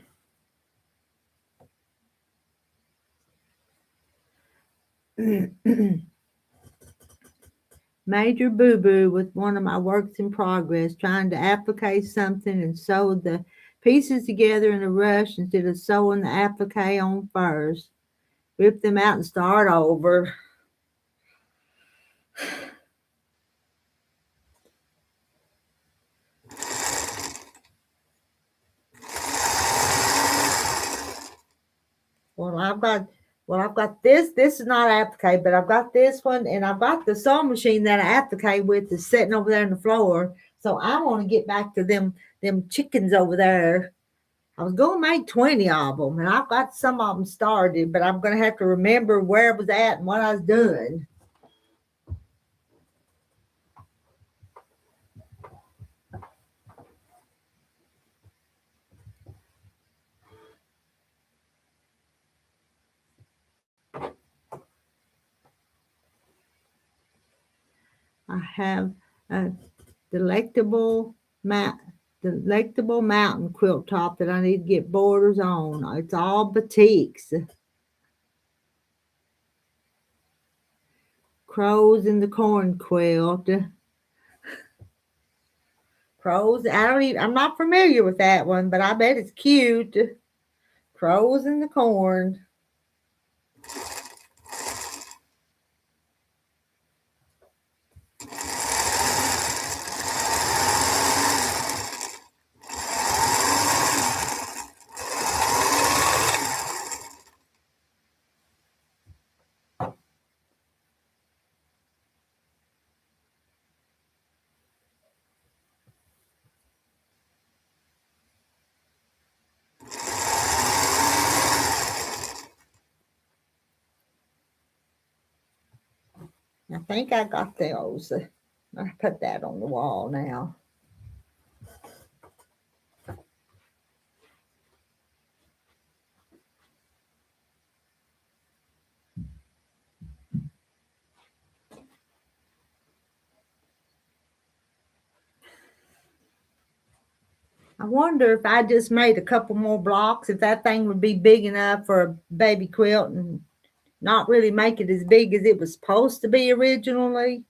Major boo-boo with one of my works in progress, trying to applique something and sew the pieces together in a rush instead of sewing the applique on first. Rip them out and start over. Well, I've got this. This is not applique, but I've got this one, and I've got the sewing machine that I applique with is sitting over there on the floor. So I want to get back to them chickens over there. I was going to make 20 of them, and I've got some of them started, but I'm going to have to remember where I was at and what I was doing. I have a delectable delectable mountain quilt top that I need to get borders on. It's all batiks. Crows in the corn quilt. Crows. I'm not familiar with that one, but I bet it's cute. Crows in the corn. I think I got those. I put that on the wall now. I wonder if I just made a couple more blocks, if that thing would be big enough for a baby quilt and not really make it as big as it was supposed to be originally.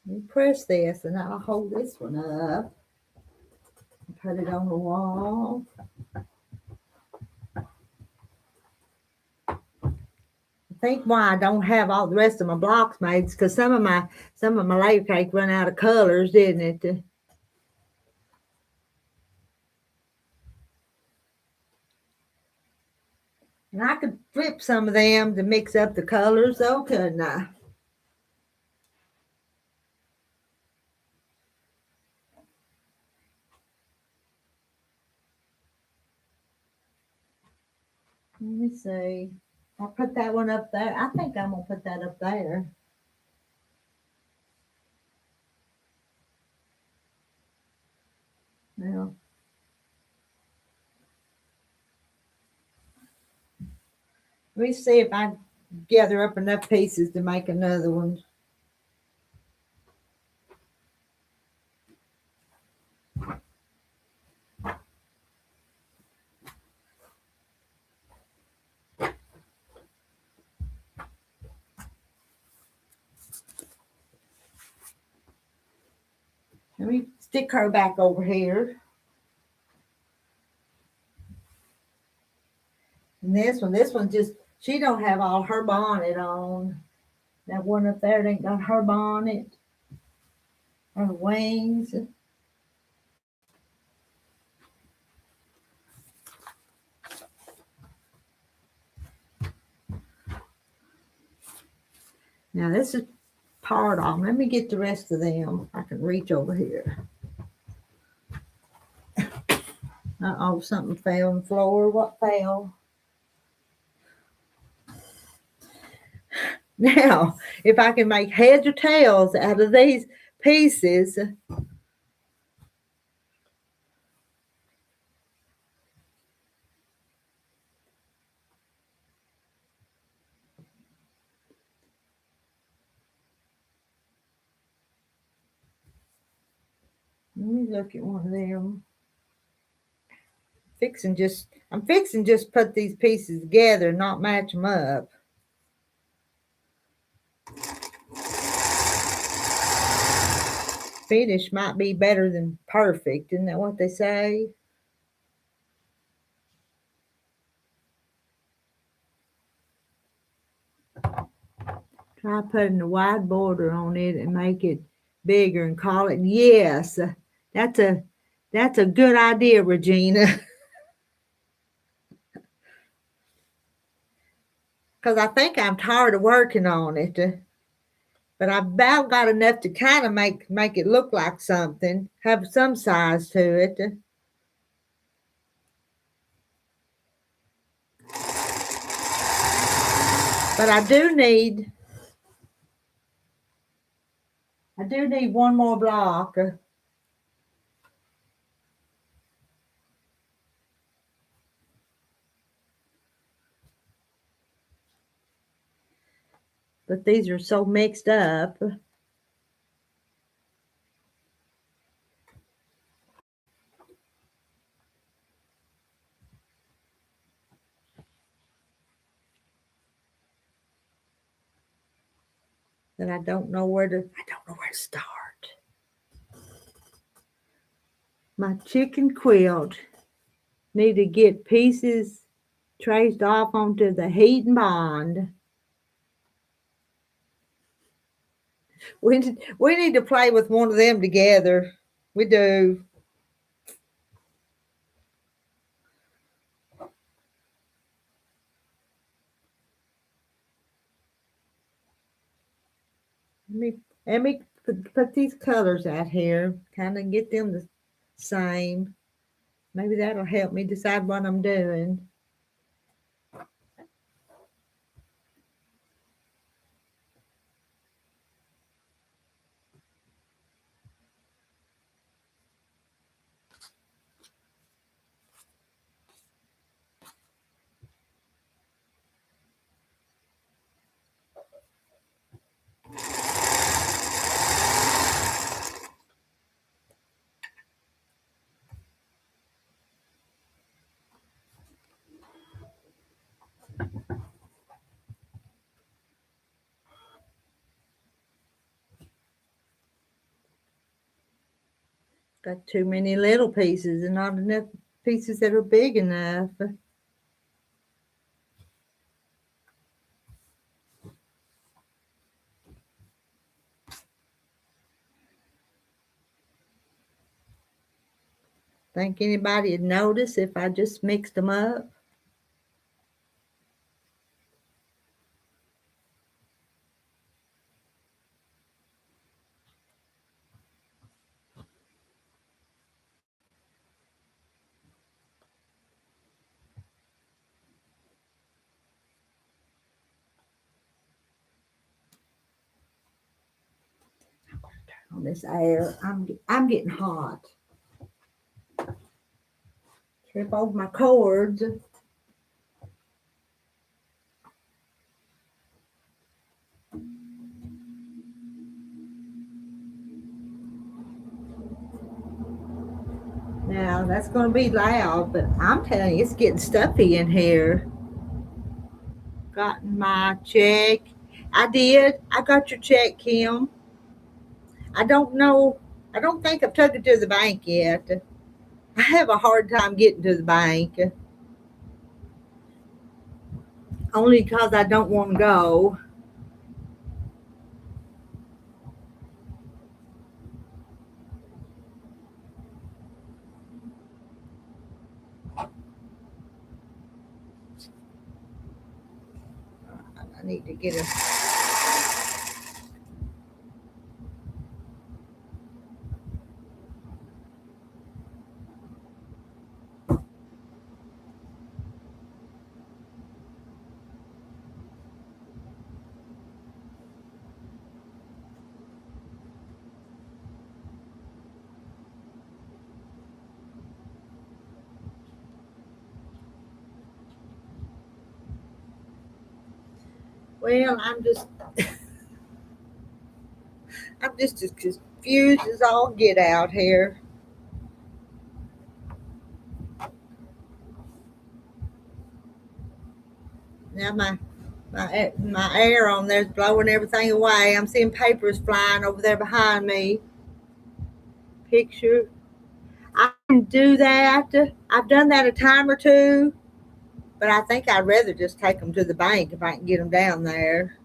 Let me press this and I'll hold this one up. Put it on the wall. I think why I don't have all the rest of my blocks made is because some of my layer cake run out of colors, didn't it? And I could flip some of them to mix up the colors, though, couldn't I? Let me see. I'll put that one up there. I think I'm going to put that up there. Now, let me see if I gather up enough pieces to make another one. Let me stick her back over here. And this one just, she don't have all her bonnet on. That one up there ain't got her bonnet, her wings. Now this is part of them. Let me get the rest of them. I can reach over here. Uh-oh, something fell on the floor. What fell? Now, if I can make heads or tails out of these pieces, Let me look at one of them. I'm fixing just put these pieces together, not match them up. Finish might be better than perfect, isn't that what they say? Try putting a wide border on it and make it bigger and call it yes. That's a good idea, Regina. Because I think I'm tired of working on it. But I've about got enough to kind of make it look like something, have some size to it. But I do need one more block. But these are so mixed up. That I don't know where to start. My chicken quilt need to get pieces traced off onto the heat and bond. We need to play with one of them together. We do. Let me put these colors out here, kind of get them the same. Maybe that'll help me decide what I'm doing. Got too many little pieces and not enough pieces that are big enough. Think anybody would notice if I just mixed them up? On this air, I'm getting hot. Trip over my cords. Now that's going to be loud, but I'm telling you, it's getting stuffy in here. Gotten my check. I did. I got your check, Kim. I don't know. I don't think I've took it to the bank yet. I have a hard time getting to the bank. Only because I don't want to go. I need to get a. Well, I'm just as confused as all get out here. Now my air on there's blowing everything away. I'm seeing papers flying over there behind me. Picture. I can do that. I've done that a time or two, but I think I'd rather just take them to the bank if I can get them down there.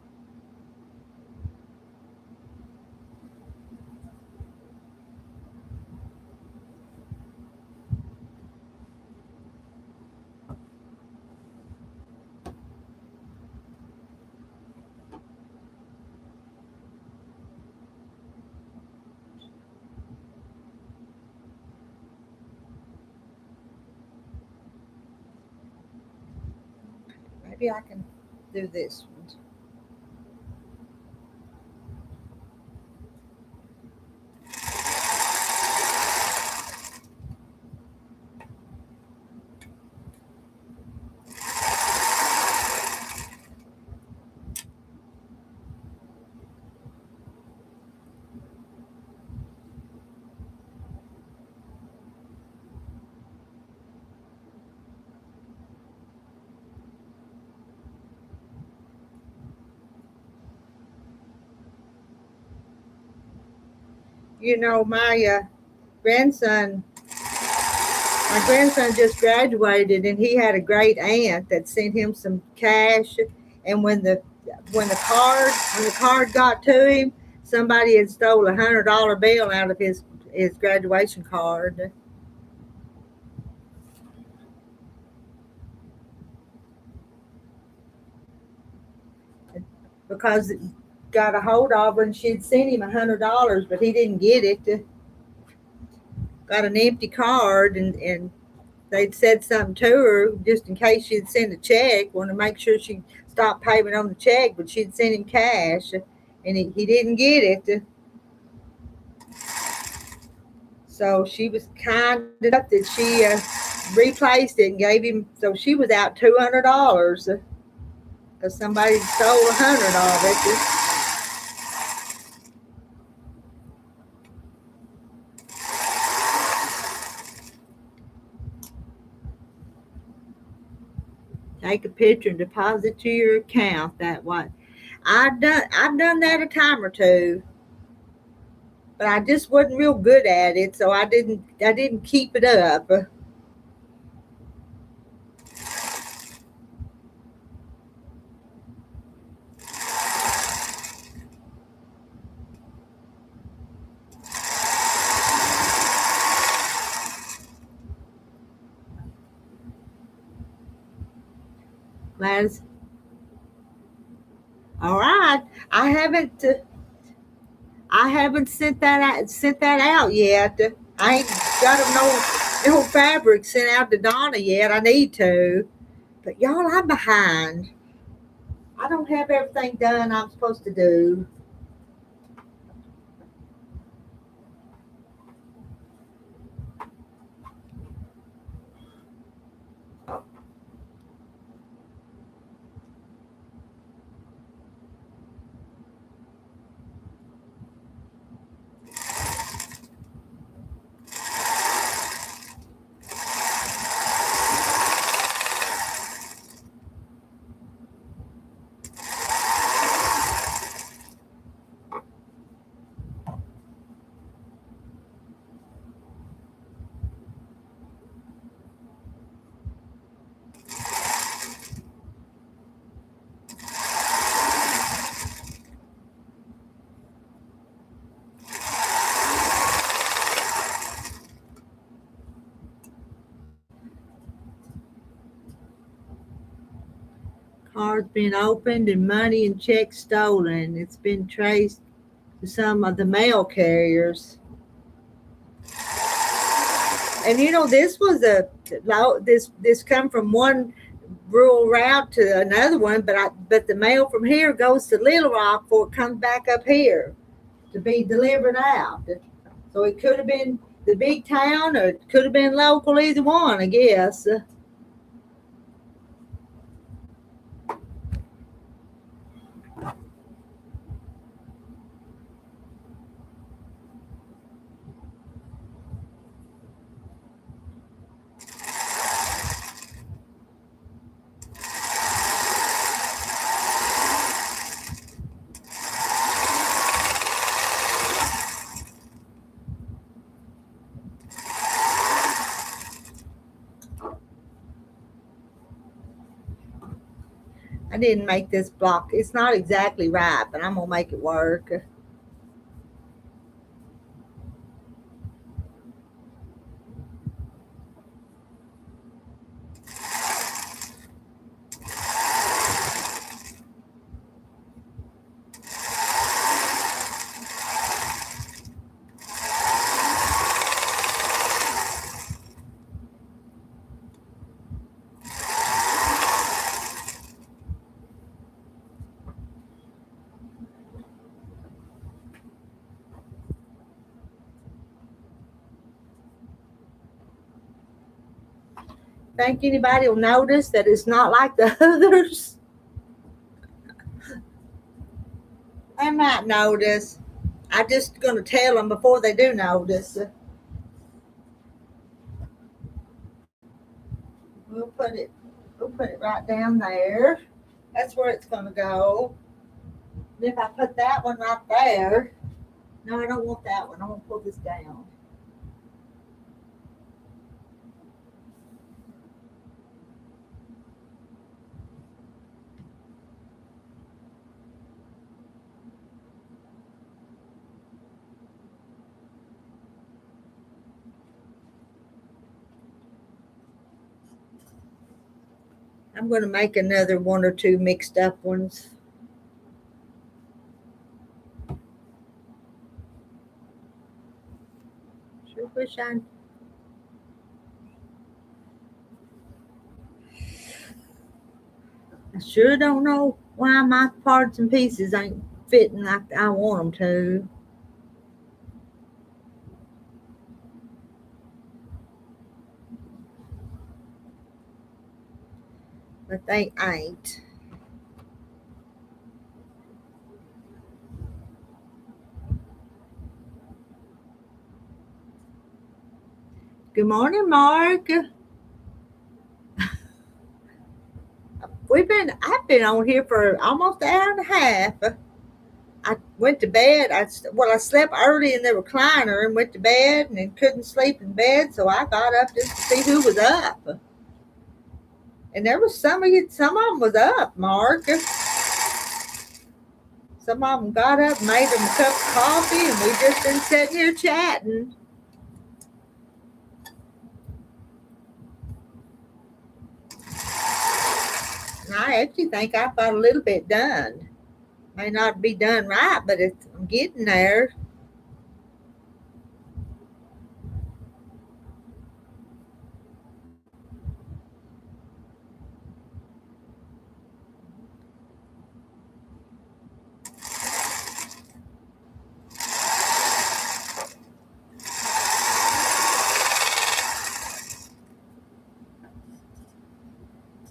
Maybe I can do this one. You know, grandson, my grandson just graduated, and he had a great aunt that sent him some cash. And when the card got to him, somebody had stole $100 bill out of his graduation card. Because it got a hold of her and she'd sent him $100, but he didn't get it. Got an empty card, and they'd said something to her just in case she'd send a check. Want to make sure she stopped payment on the check, but she'd sent him cash, and he didn't get it. So she was kind enough that she replaced it and gave him. So she was out $200 because somebody stole 100 of it. Take a picture and deposit to your account that way. I've done that a time or two, but I just wasn't real good at it, so I didn't keep it up. Gladys, all right. I haven't uh, I haven't sent that out yet. I ain't got no fabric sent out to Donna yet. I need to, but y'all, I'm behind. I don't have everything done I'm supposed to do. Cards been opened and money and checks stolen. It's been traced to some of the mail carriers. And this was this come from one rural route to another one, but the mail from here goes to Little Rock before it comes back up here to be delivered out. So it could have been the big town, or it could have been local, either one, I guess. I didn't make this block. It's not exactly right, but I'm going to make it work. Think anybody will notice that it's not like the others? They might notice. I'm just going to tell them before they do notice. We'll put it right down there. That's where it's going to go. And if I put that one right there, no, I don't want that one. I want to pull this down. I'm going to make another one or two mixed up ones. Sure wish I sure don't know why my parts and pieces ain't fitting like I want them to. But they ain't. Good morning, Mark. I've been on here for almost an hour and a half. I went to bed. I slept early in the recliner and went to bed and then couldn't sleep in bed, so I got up just to see who was up. And there was some of them was up, Mark. Some of them got up, made them a cup of coffee, and we just been sitting here chatting. And I actually think I've got a little bit done. May not be done right, but I'm getting there.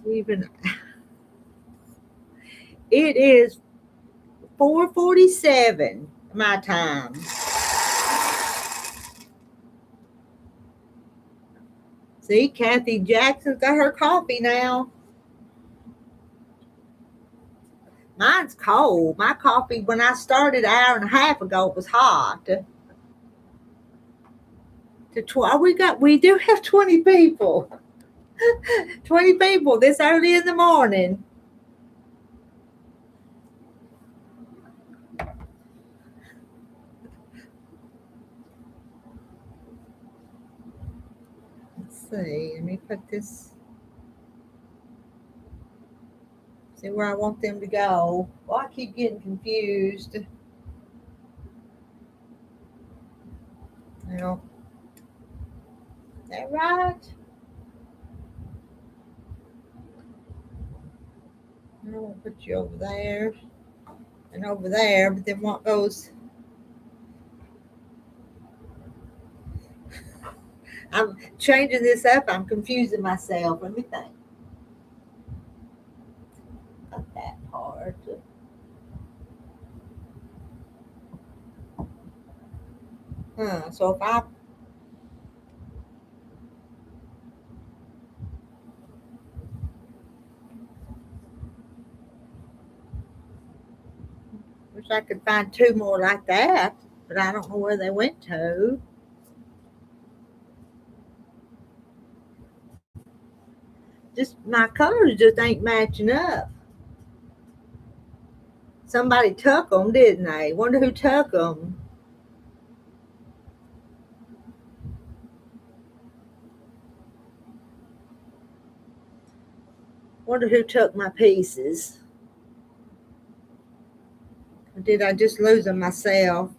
Even it is 4:47 my time. See, Kathy Jackson's got her coffee now. Mine's cold. My coffee, when I started an hour and a half ago, it was hot. We do have 20 people. 20 people this early in the morning. Let's see. Let me put this. See where I want them to go. Well, I keep getting confused. Well, is that right? I won't put you over there and over there, but then what goes? I'm changing this up. I'm confusing myself. Let me think. Not that part. So if I wish I could find two more like that, but I don't know where they went to. Just my colors just ain't matching up. Somebody took them, didn't they? Wonder who took them. Wonder who took my pieces. Or did I just lose them myself?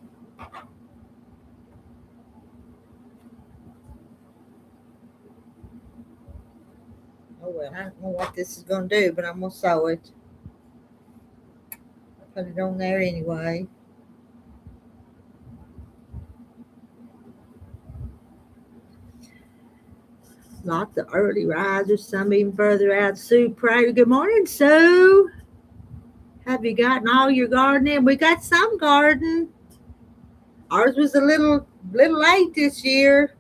Oh well, I don't know what this is going to do, but I'm going to sew it. Put it on there anyway. Lots of early risers, some even further out. Sue Prater. Good morning, Sue. Have you gotten all your gardening? We got some garden. Ours was a little late this year.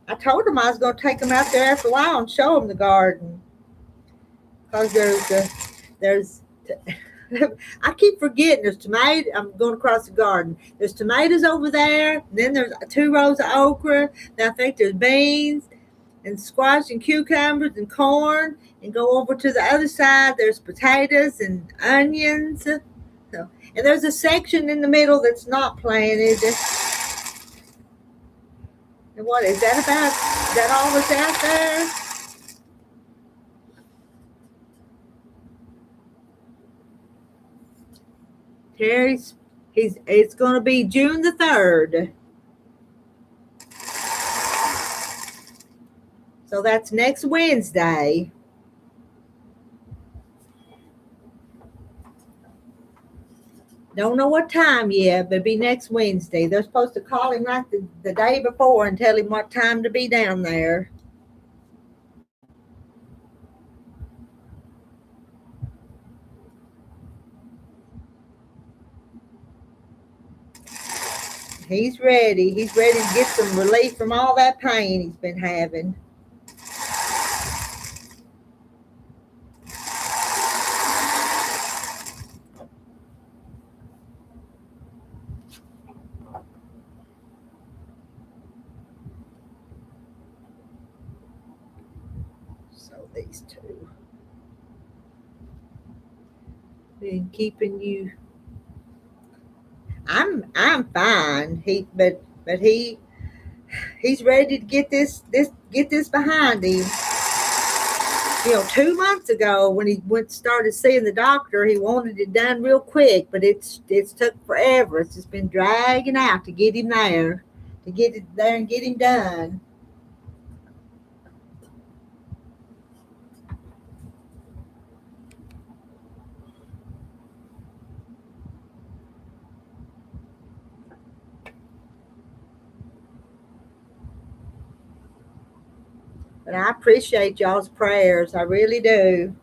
I told them I was going to take them out there after a while and show them the garden. Because there's I keep forgetting there's tomatoes. I'm going across the garden. There's tomatoes over there. Then there's 2 rows of okra. Then I think there's beans and squash and cucumbers and corn. And go over to the other side. There's potatoes and onions. So, and there's a section in the middle that's not planted. And what is that about? Is that all that's out there? Terry's, it's going to be June the 3rd. So that's next Wednesday. Don't know what time yet, but it'll be next Wednesday. They're supposed to call him like the day before and tell him what time to be down there. He's ready. He's ready to get some relief from all that pain he's been having. So these 2. Been keeping you. I'm fine. He's ready to get this behind him. 2 months ago when he started seeing the doctor, he wanted it done real quick, but it's took forever. It's just been dragging out to get him there, and get him done. But I appreciate y'all's prayers. I really do.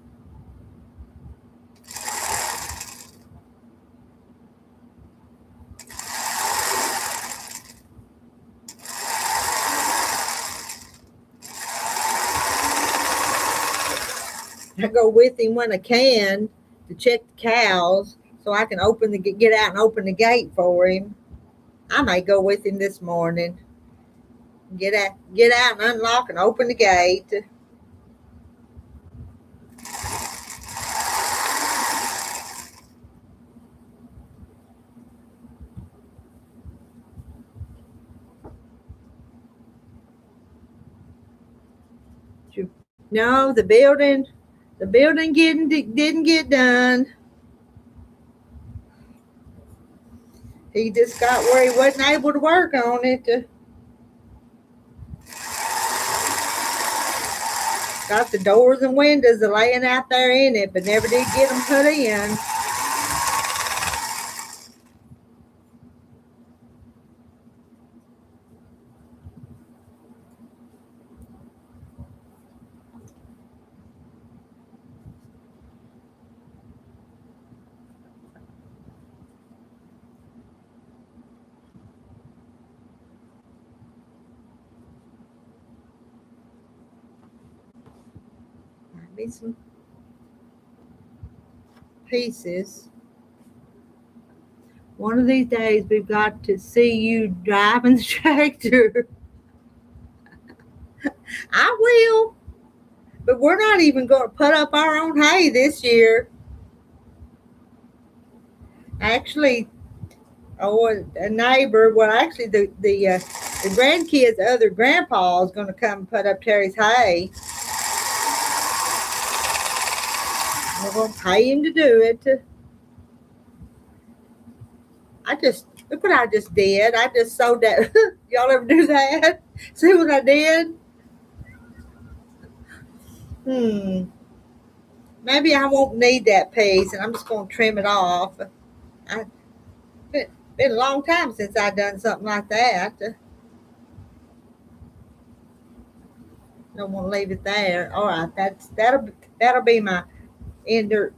I go with him when I can to check the cows so I can get out and open the gate for him. I may go with him this morning. Get out and unlock and open the gate. No, the building didn't get done. He just got where he wasn't able to work on it. Got the doors and windows laying out there in it, but never did get them put in. Might be some pieces. One of these days we've got to see you driving the tractor. I will. But we're not even going to put up our own hay this year. Actually, a neighbor. Well, actually, the grandkids' other grandpa is going to come and put up Terry's hay. We're going to pay him to do it. I just look what I just did. I just sewed that. Y'all ever do that? See what I did? Maybe I won't need that piece, and I'm just going to trim it off. I, been a long time since I done something like that. Don't want to leave it there. All right, that'll be my ender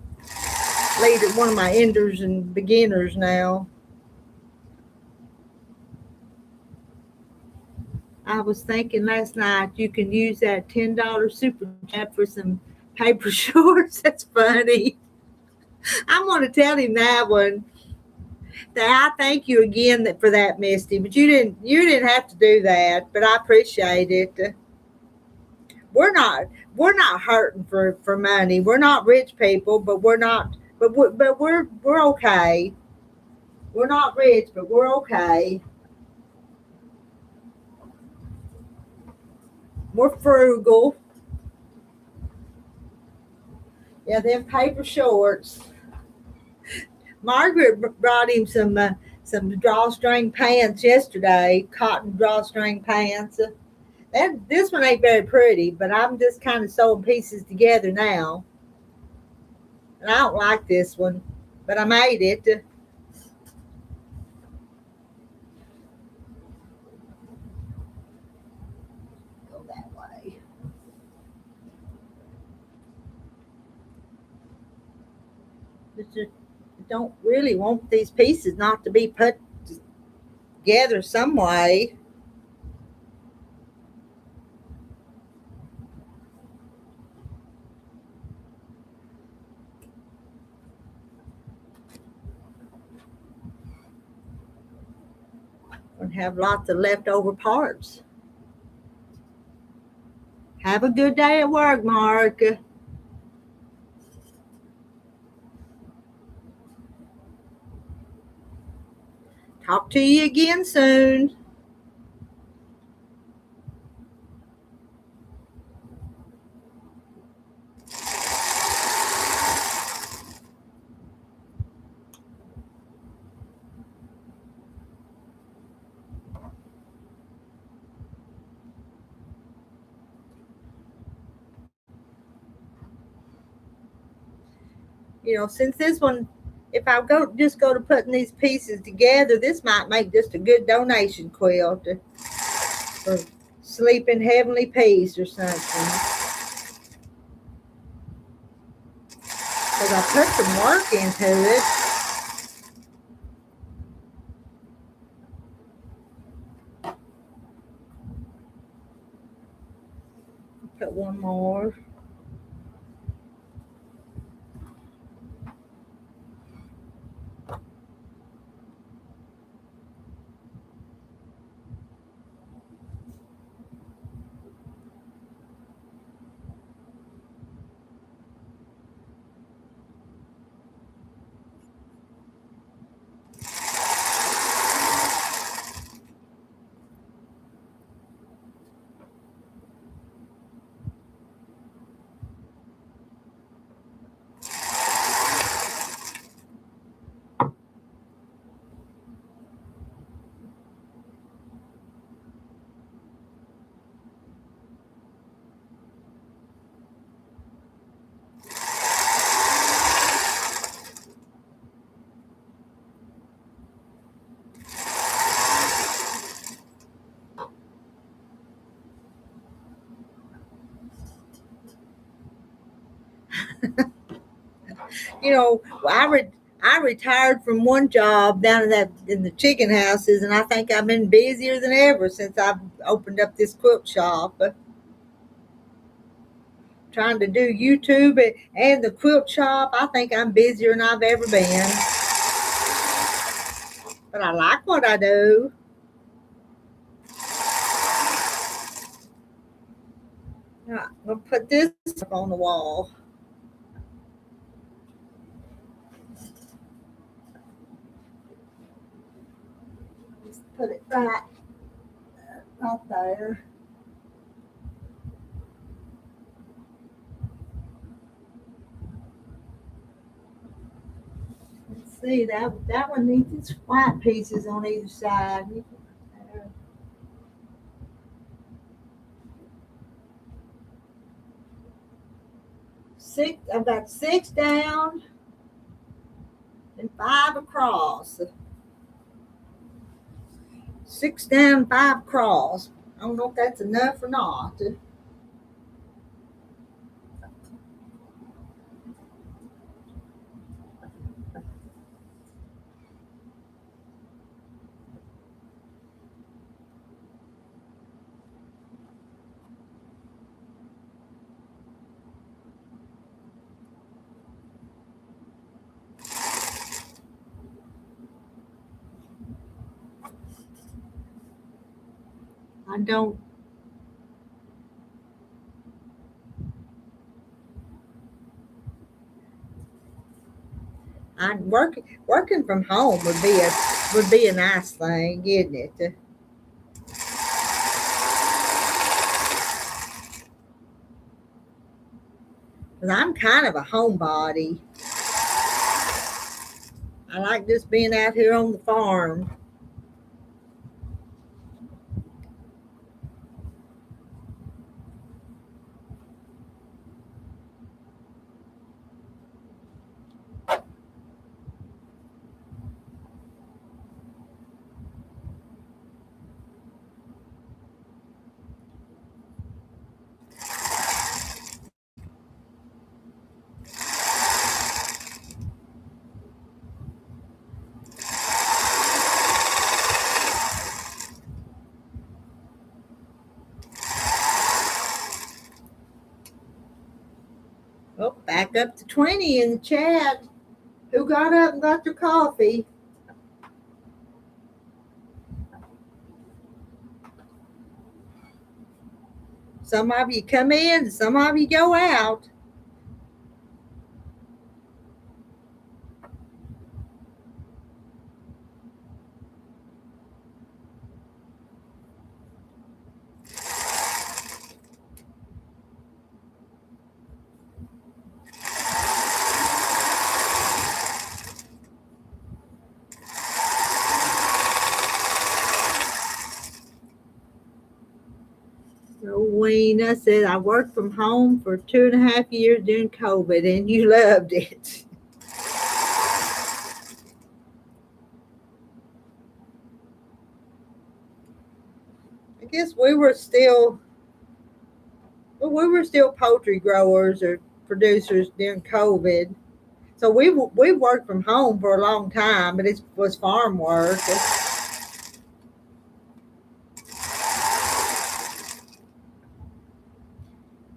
leader, one of my enders and beginners now. I was thinking last night you can use that $10 super chat for some paper shorts. That's funny. I'm gonna tell him that one. That I thank you again for that, Misty. But you didn't have to do that. But I appreciate it. We're not hurting for money. We're not rich people, but we're not. But we're okay. We're not rich, but we're okay. We're frugal. Yeah, them paper shorts. Margaret brought him some drawstring pants yesterday, cotton drawstring pants. This one ain't very pretty, but I'm just kind of sewing pieces together now. And I don't like this one, but I made it. Go that way. But you don't really want these pieces not to be put together some way. And have lots of leftover parts. Have a good day at work, Mark. Talk to you again soon. Since this one, if I go to putting these pieces together, this might make just a good donation quilt for Sleeping Heavenly Peace or something. Because I put some work into it. Put one more. I retired from one job down in the chicken houses, and I think I've been busier than ever since I've opened up this quilt shop. Trying to do YouTube and the quilt shop. I think I'm busier than I've ever been. But I like what I do. I'm going to put this up on the wall. Just put it right there. Let's see, that one needs its white pieces on either side. I've got 6 down and 5 across. 6 down, 5 across. I don't know if that's enough or not. I don't. I'm working from home would be a nice thing, isn't it? Because I'm kind of a homebody. I like just being out here on the farm. Oh, back up to 20 in the chat. Who got up and got their coffee? Some of you come in, some of you go out. Rowena said, I worked from home for 2.5 years during COVID and you loved it. I guess we were still poultry growers or producers during COVID. So we worked from home for a long time, but it was farm work.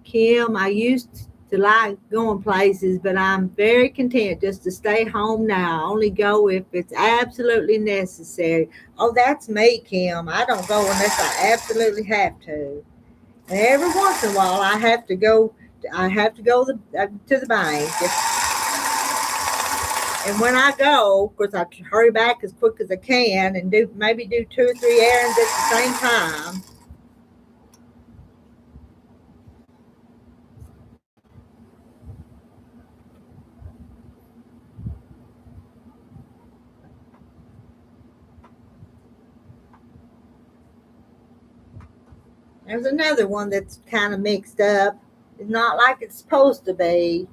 Kim, I used to like going places, but I'm very content just to stay home now. I only go if it's absolutely necessary. Oh, that's me, Kim. I don't go unless I absolutely have to. And every once in a while, I have to go. To the bank. And when I go, of course, I hurry back as quick as I can and do 2 or 3 errands at the same time. There's another one that's kind of mixed up. It's not like it's supposed to be,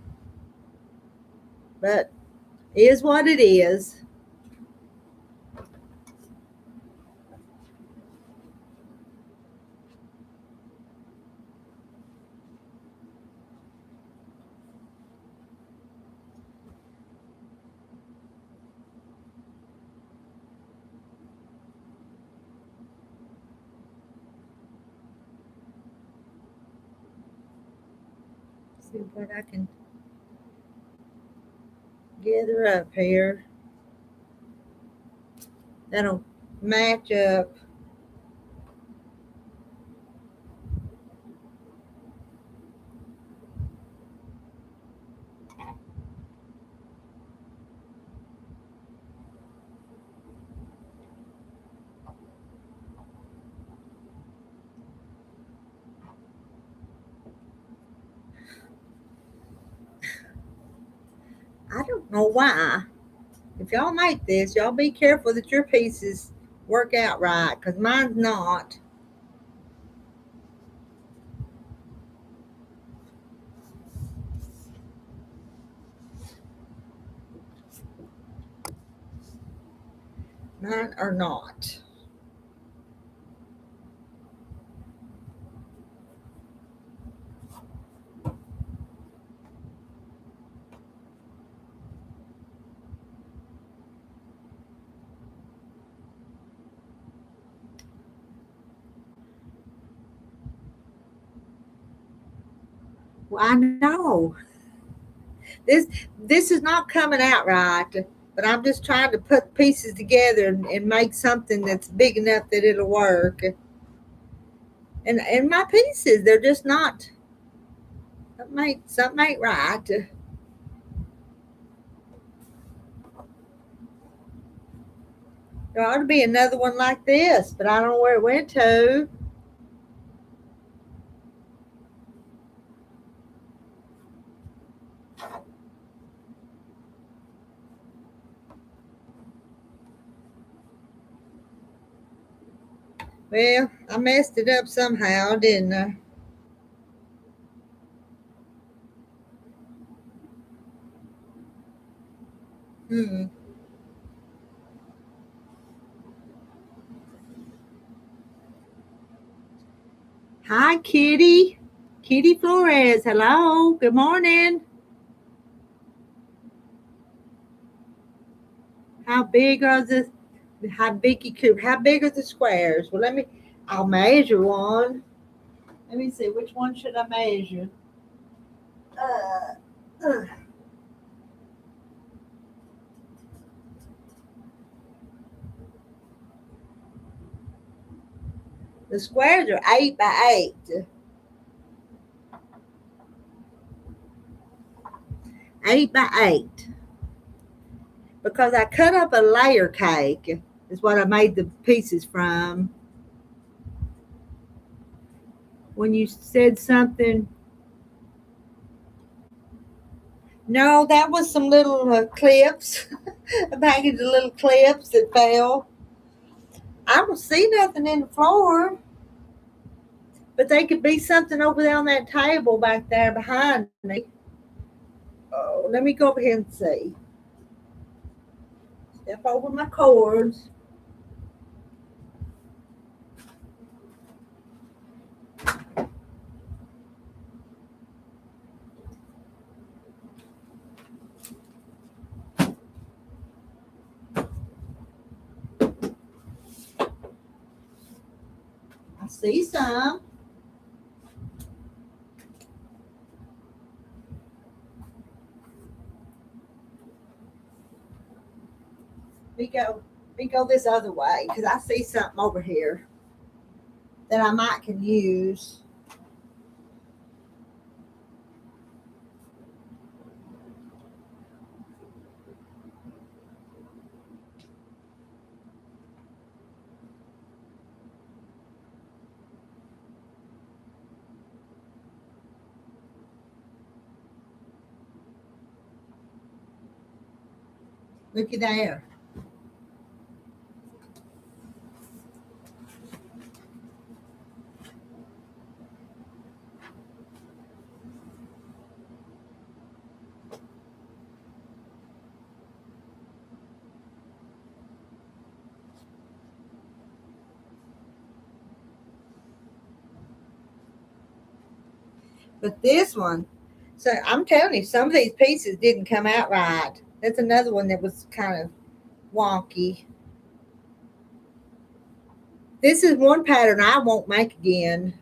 but it is what it is. See what I can gather up here. That'll match up. know why. If y'all make this, y'all be careful that your pieces work out right, because mine's not. Mine are not. Well, I know this this is not coming out right, but I'm just trying to put pieces together and make something that's big enough that it'll work. And my pieces, they're just not. Something ain't right. There ought to be another one like this, but I don't know where it went to. Well, I messed it up somehow, didn't I? Hmm. Hi, Kitty. Kitty Flores. Hello. Good morning. How big are the how big you could how big are the squares? Well, I'll measure one. Let me see, which one should I measure? Uh, uh, the squares are 8 by 8. 8 by 8. Because I cut up a layer cake is what I made the pieces from. When you said something, no, that was some little clips. A package of little clips that fell. I don't see nothing in the floor, but they could be something over there on that table back there behind me. Oh, let me go over here and see. Step over my cords. I see some. We go. We go this other way because I see something over here that I might can use. Looky there. But this one, so I'm telling you, some of these pieces didn't come out right. That's another one that was kind of wonky. This is one pattern I won't make again.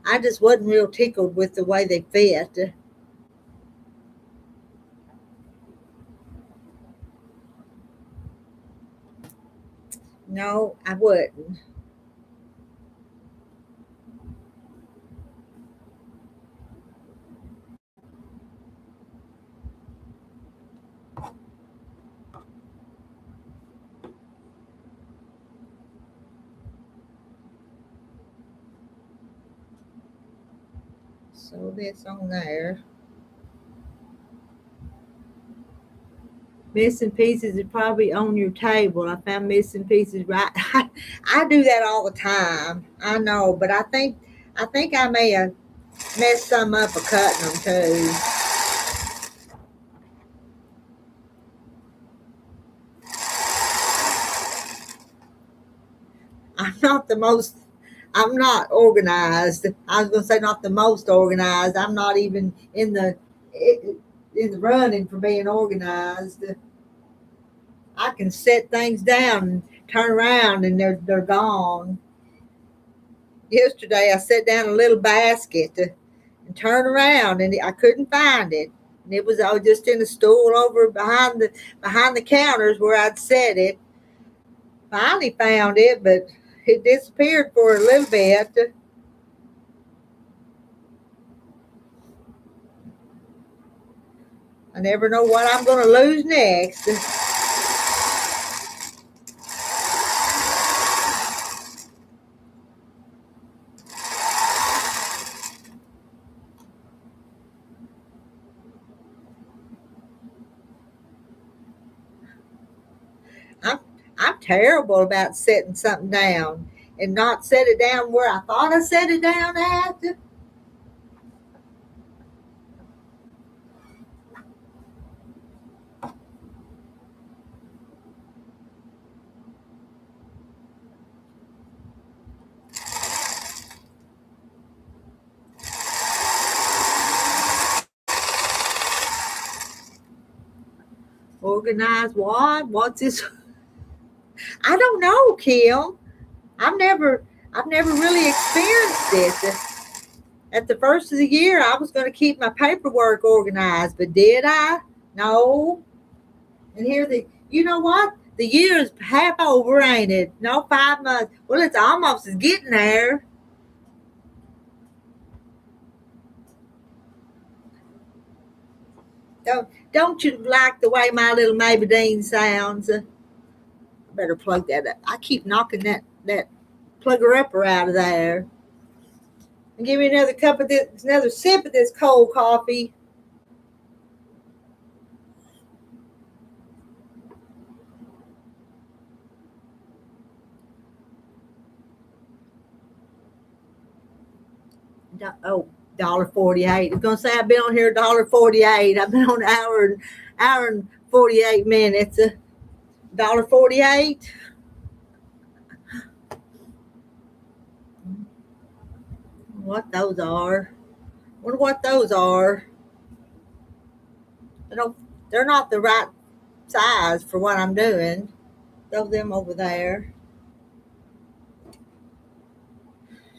I just wasn't real tickled with the way they fit. No, I wouldn't. So this on there. Missing pieces is probably on your table. I found missing pieces right. I do that all the time. I know, but I think I may have messed some up or cutting them too. I'm not the most. I'm not organized. I was gonna say not the most organized. I'm not even in the running for being organized. I can set things down and turn around and they're gone. Yesterday I set down a little basket and turned around and I couldn't find it. And it was I was just in a stool over behind the counters where I'd set it. Finally found it, but it disappeared for a little bit. I never know what I'm going to lose next. I'm I'm terrible about setting something down and not set it down where I thought I set it down at. Organize what? What's this? I don't know, Kim. I've never I've never really experienced this. At the first of the year, I was going to keep my paperwork organized, but did I? No. And here you know what? The year is half over, ain't it? No, 5 months. Well, it's almost as getting there. Don't you like the way my little Maybelline sounds? I better plug that up. I keep knocking that plugger upper out of there. And give me another cup of this, another sip of this cold coffee. Oh, $1.48. I was gonna say I've been on here $1.48. I've been on an hour and 48 minutes. $1.48. What those are? Wonder what those are. I don't. They're not the right size for what I'm doing. Throw them over there.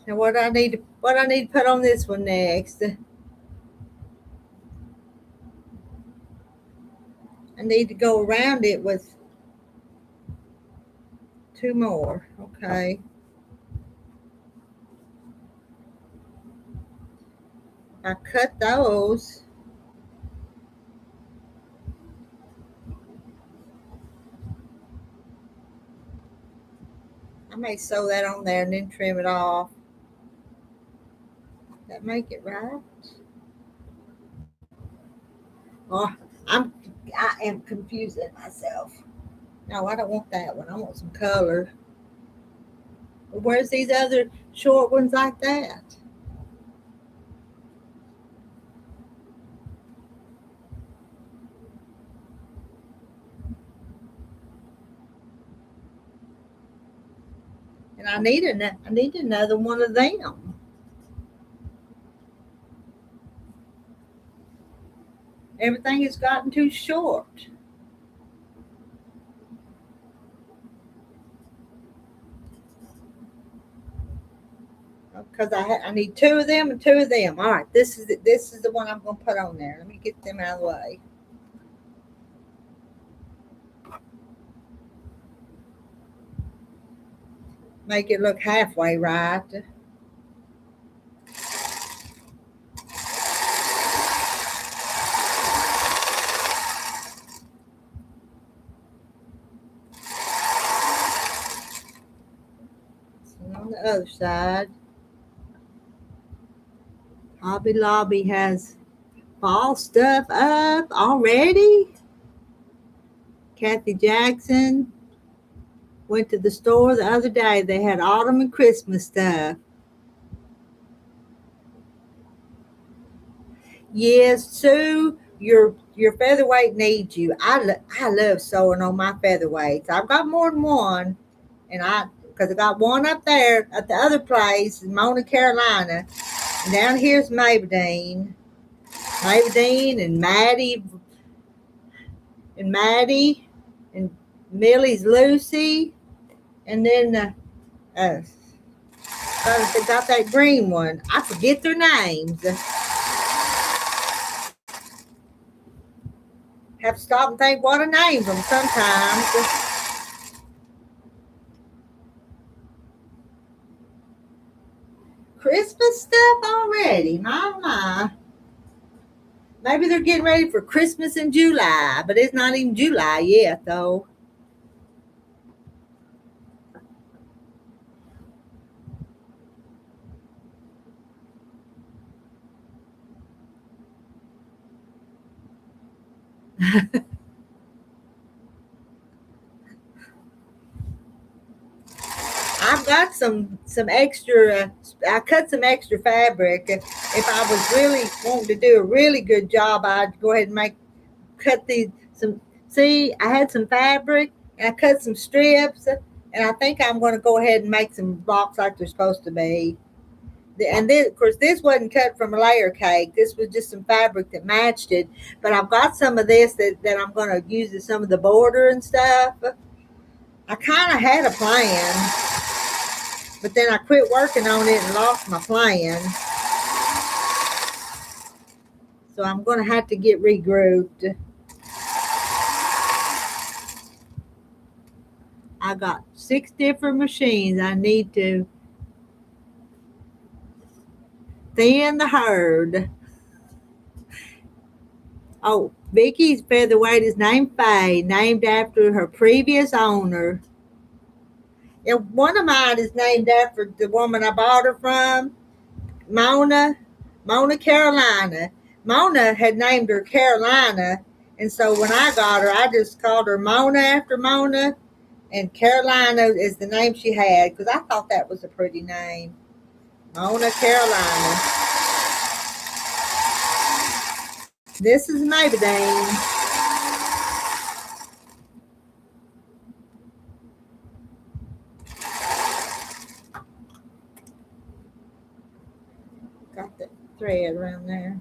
Now what I need to put on this one next? I need to go around it with two more. Okay. I cut those. I may sew that on there and then trim it off. That make it right? Oh, I'm I am confusing myself. No, I don't want that one. I want some color. Where's these other short ones like that? And I need another one of them. Everything has gotten too short. Because I need two of them and two of them. All right, this is the one I'm gonna put on there. Let me get them out of the way. Make it look halfway right. And on the other side, Hobby Lobby has fall stuff up already. Kathy Jackson. Went to the store the other day. They had autumn and Christmas stuff. Yes, Sue, your featherweight needs you. I love sewing on my featherweights. I've got more than one, and because I got one up there at the other place in Mona, Carolina, and down here's Maybelline and Maddie, and Millie's Lucy, and then got that green one. I forget their names. Have to stop and think what to name them sometimes. Christmas stuff already, my. Maybe they're getting ready for Christmas in July, but it's not even July yet, though. I've got some extra. I cut some extra fabric. If I was really wanting to do a really good job, I'd go ahead and cut these some. See, I had some fabric and I cut some strips, and I think I'm going to go ahead and make some blocks like they're supposed to be. And this, of course, this wasn't cut from a layer cake. This was just some fabric that matched it. But I've got some of this that I'm going to use as some of the border and stuff. I kind of had a plan, but then I quit working on it and lost my plan. So I'm going to have to get regrouped. I got 6 different machines. I need to thin the herd. Oh, Vicky's featherweight is named Faye, named after her previous owner. And one of mine is named after the woman I bought her from, Mona, Carolina. Mona had named her Carolina, and so when I got her, I just called her Mona after Mona, and Carolina is the name she had because I thought that was a pretty name. Mona, Carolina. This is Maybelline. Got the thread around there.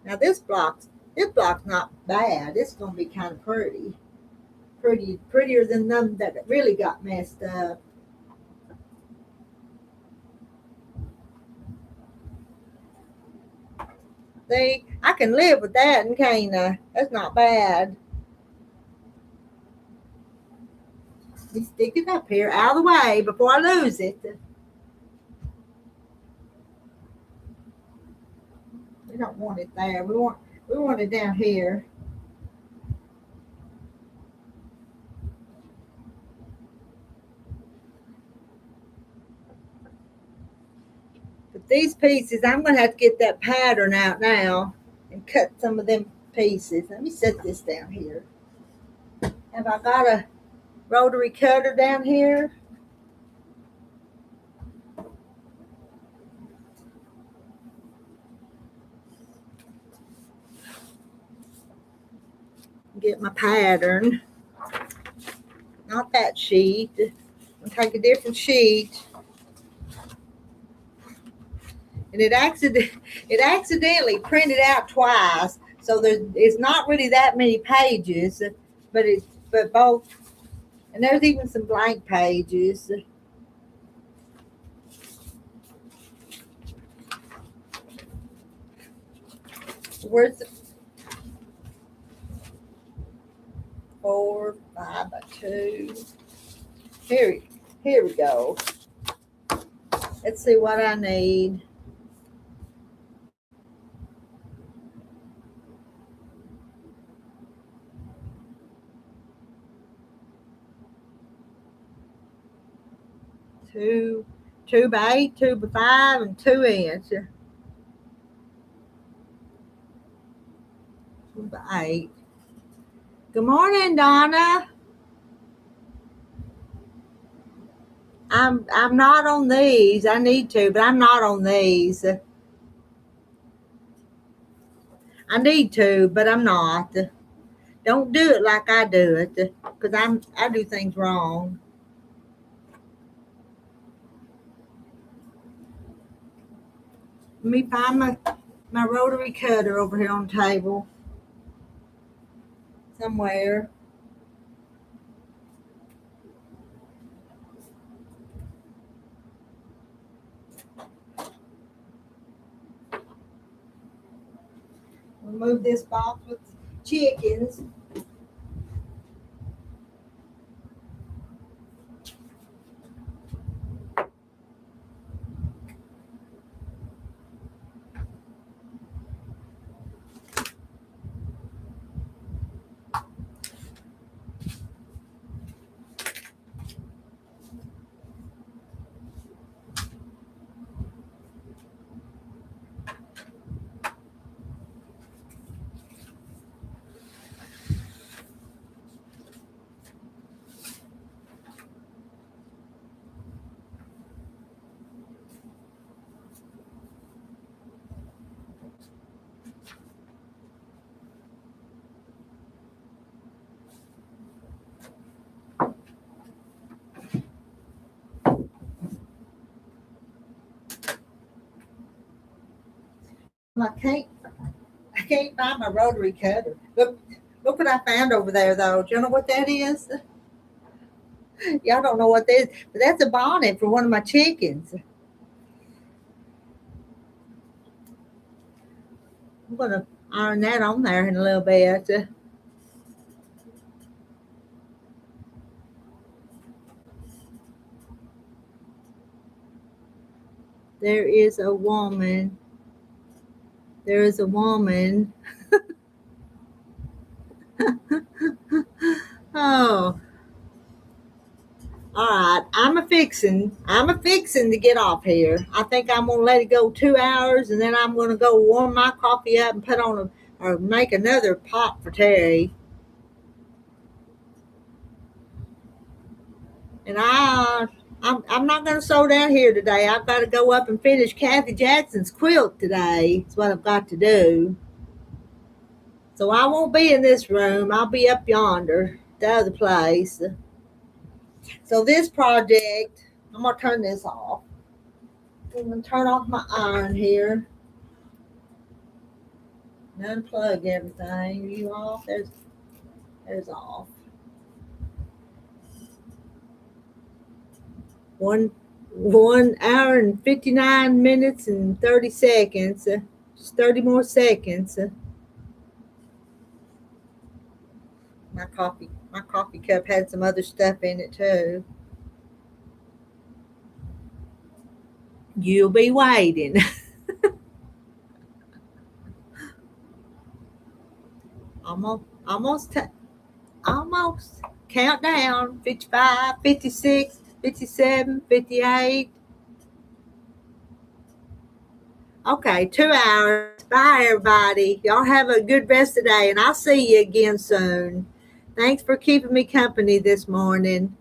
Now this block's not bad. It's gonna be kind of prettier than them that really got messed up. See, I can live with that, and can't I? That's not bad. Let me stick it up here out of the way before I lose it. We don't want it there. We want it down here. But these pieces, I'm going to have to get that pattern out now and cut some of them pieces. Let me set this down here. Have I got a rotary cutter down here? Get my pattern. Not that sheet. I'll take a different sheet. And it accidentally printed out twice, so it's not really that many pages, but both, and there's even some blank pages. Where's the 4, 5 by 2? Here we go. Let's see what I need. Two by 8, 2 by 5, and 2 inch. 2 by 8. Good morning, Donna. I'm not on these. I need to, but I'm not on these. I need to, but I'm not. Don't do it like I do it, because I do things wrong. Let me find my rotary cutter over here on the table somewhere. Remove this box with chickens. I can't find my rotary cutter. Look what I found over there though. Do you know what that is? Y'all don't know what that is, but that's a bonnet for one of my chickens. I'm gonna iron that on there in a little bit. There is a woman. There is a woman. Oh, all right. I'm a fixing to get off here. I think I'm gonna let it go 2 hours, and then I'm gonna go warm my coffee up and put on or make another pot for Terry. And I'm not gonna sew down here today. I've got to go up and finish Kathy Jackson's quilt today. That's what I've got to do. So I won't be in this room. I'll be up yonder, the other place. So this project, I'm gonna turn this off. I'm gonna turn off my iron here. And unplug everything. You off? There's off. 1 hour and 59 minutes and 30 seconds. Just 30 more seconds. My coffee cup had some other stuff in it too. You'll be waiting. almost almost countdown. 55, 56, 57, 58. Okay, 2 hours. Bye everybody. Y'all have a good rest of the day, and I'll see you again soon. Thanks for keeping me company this morning.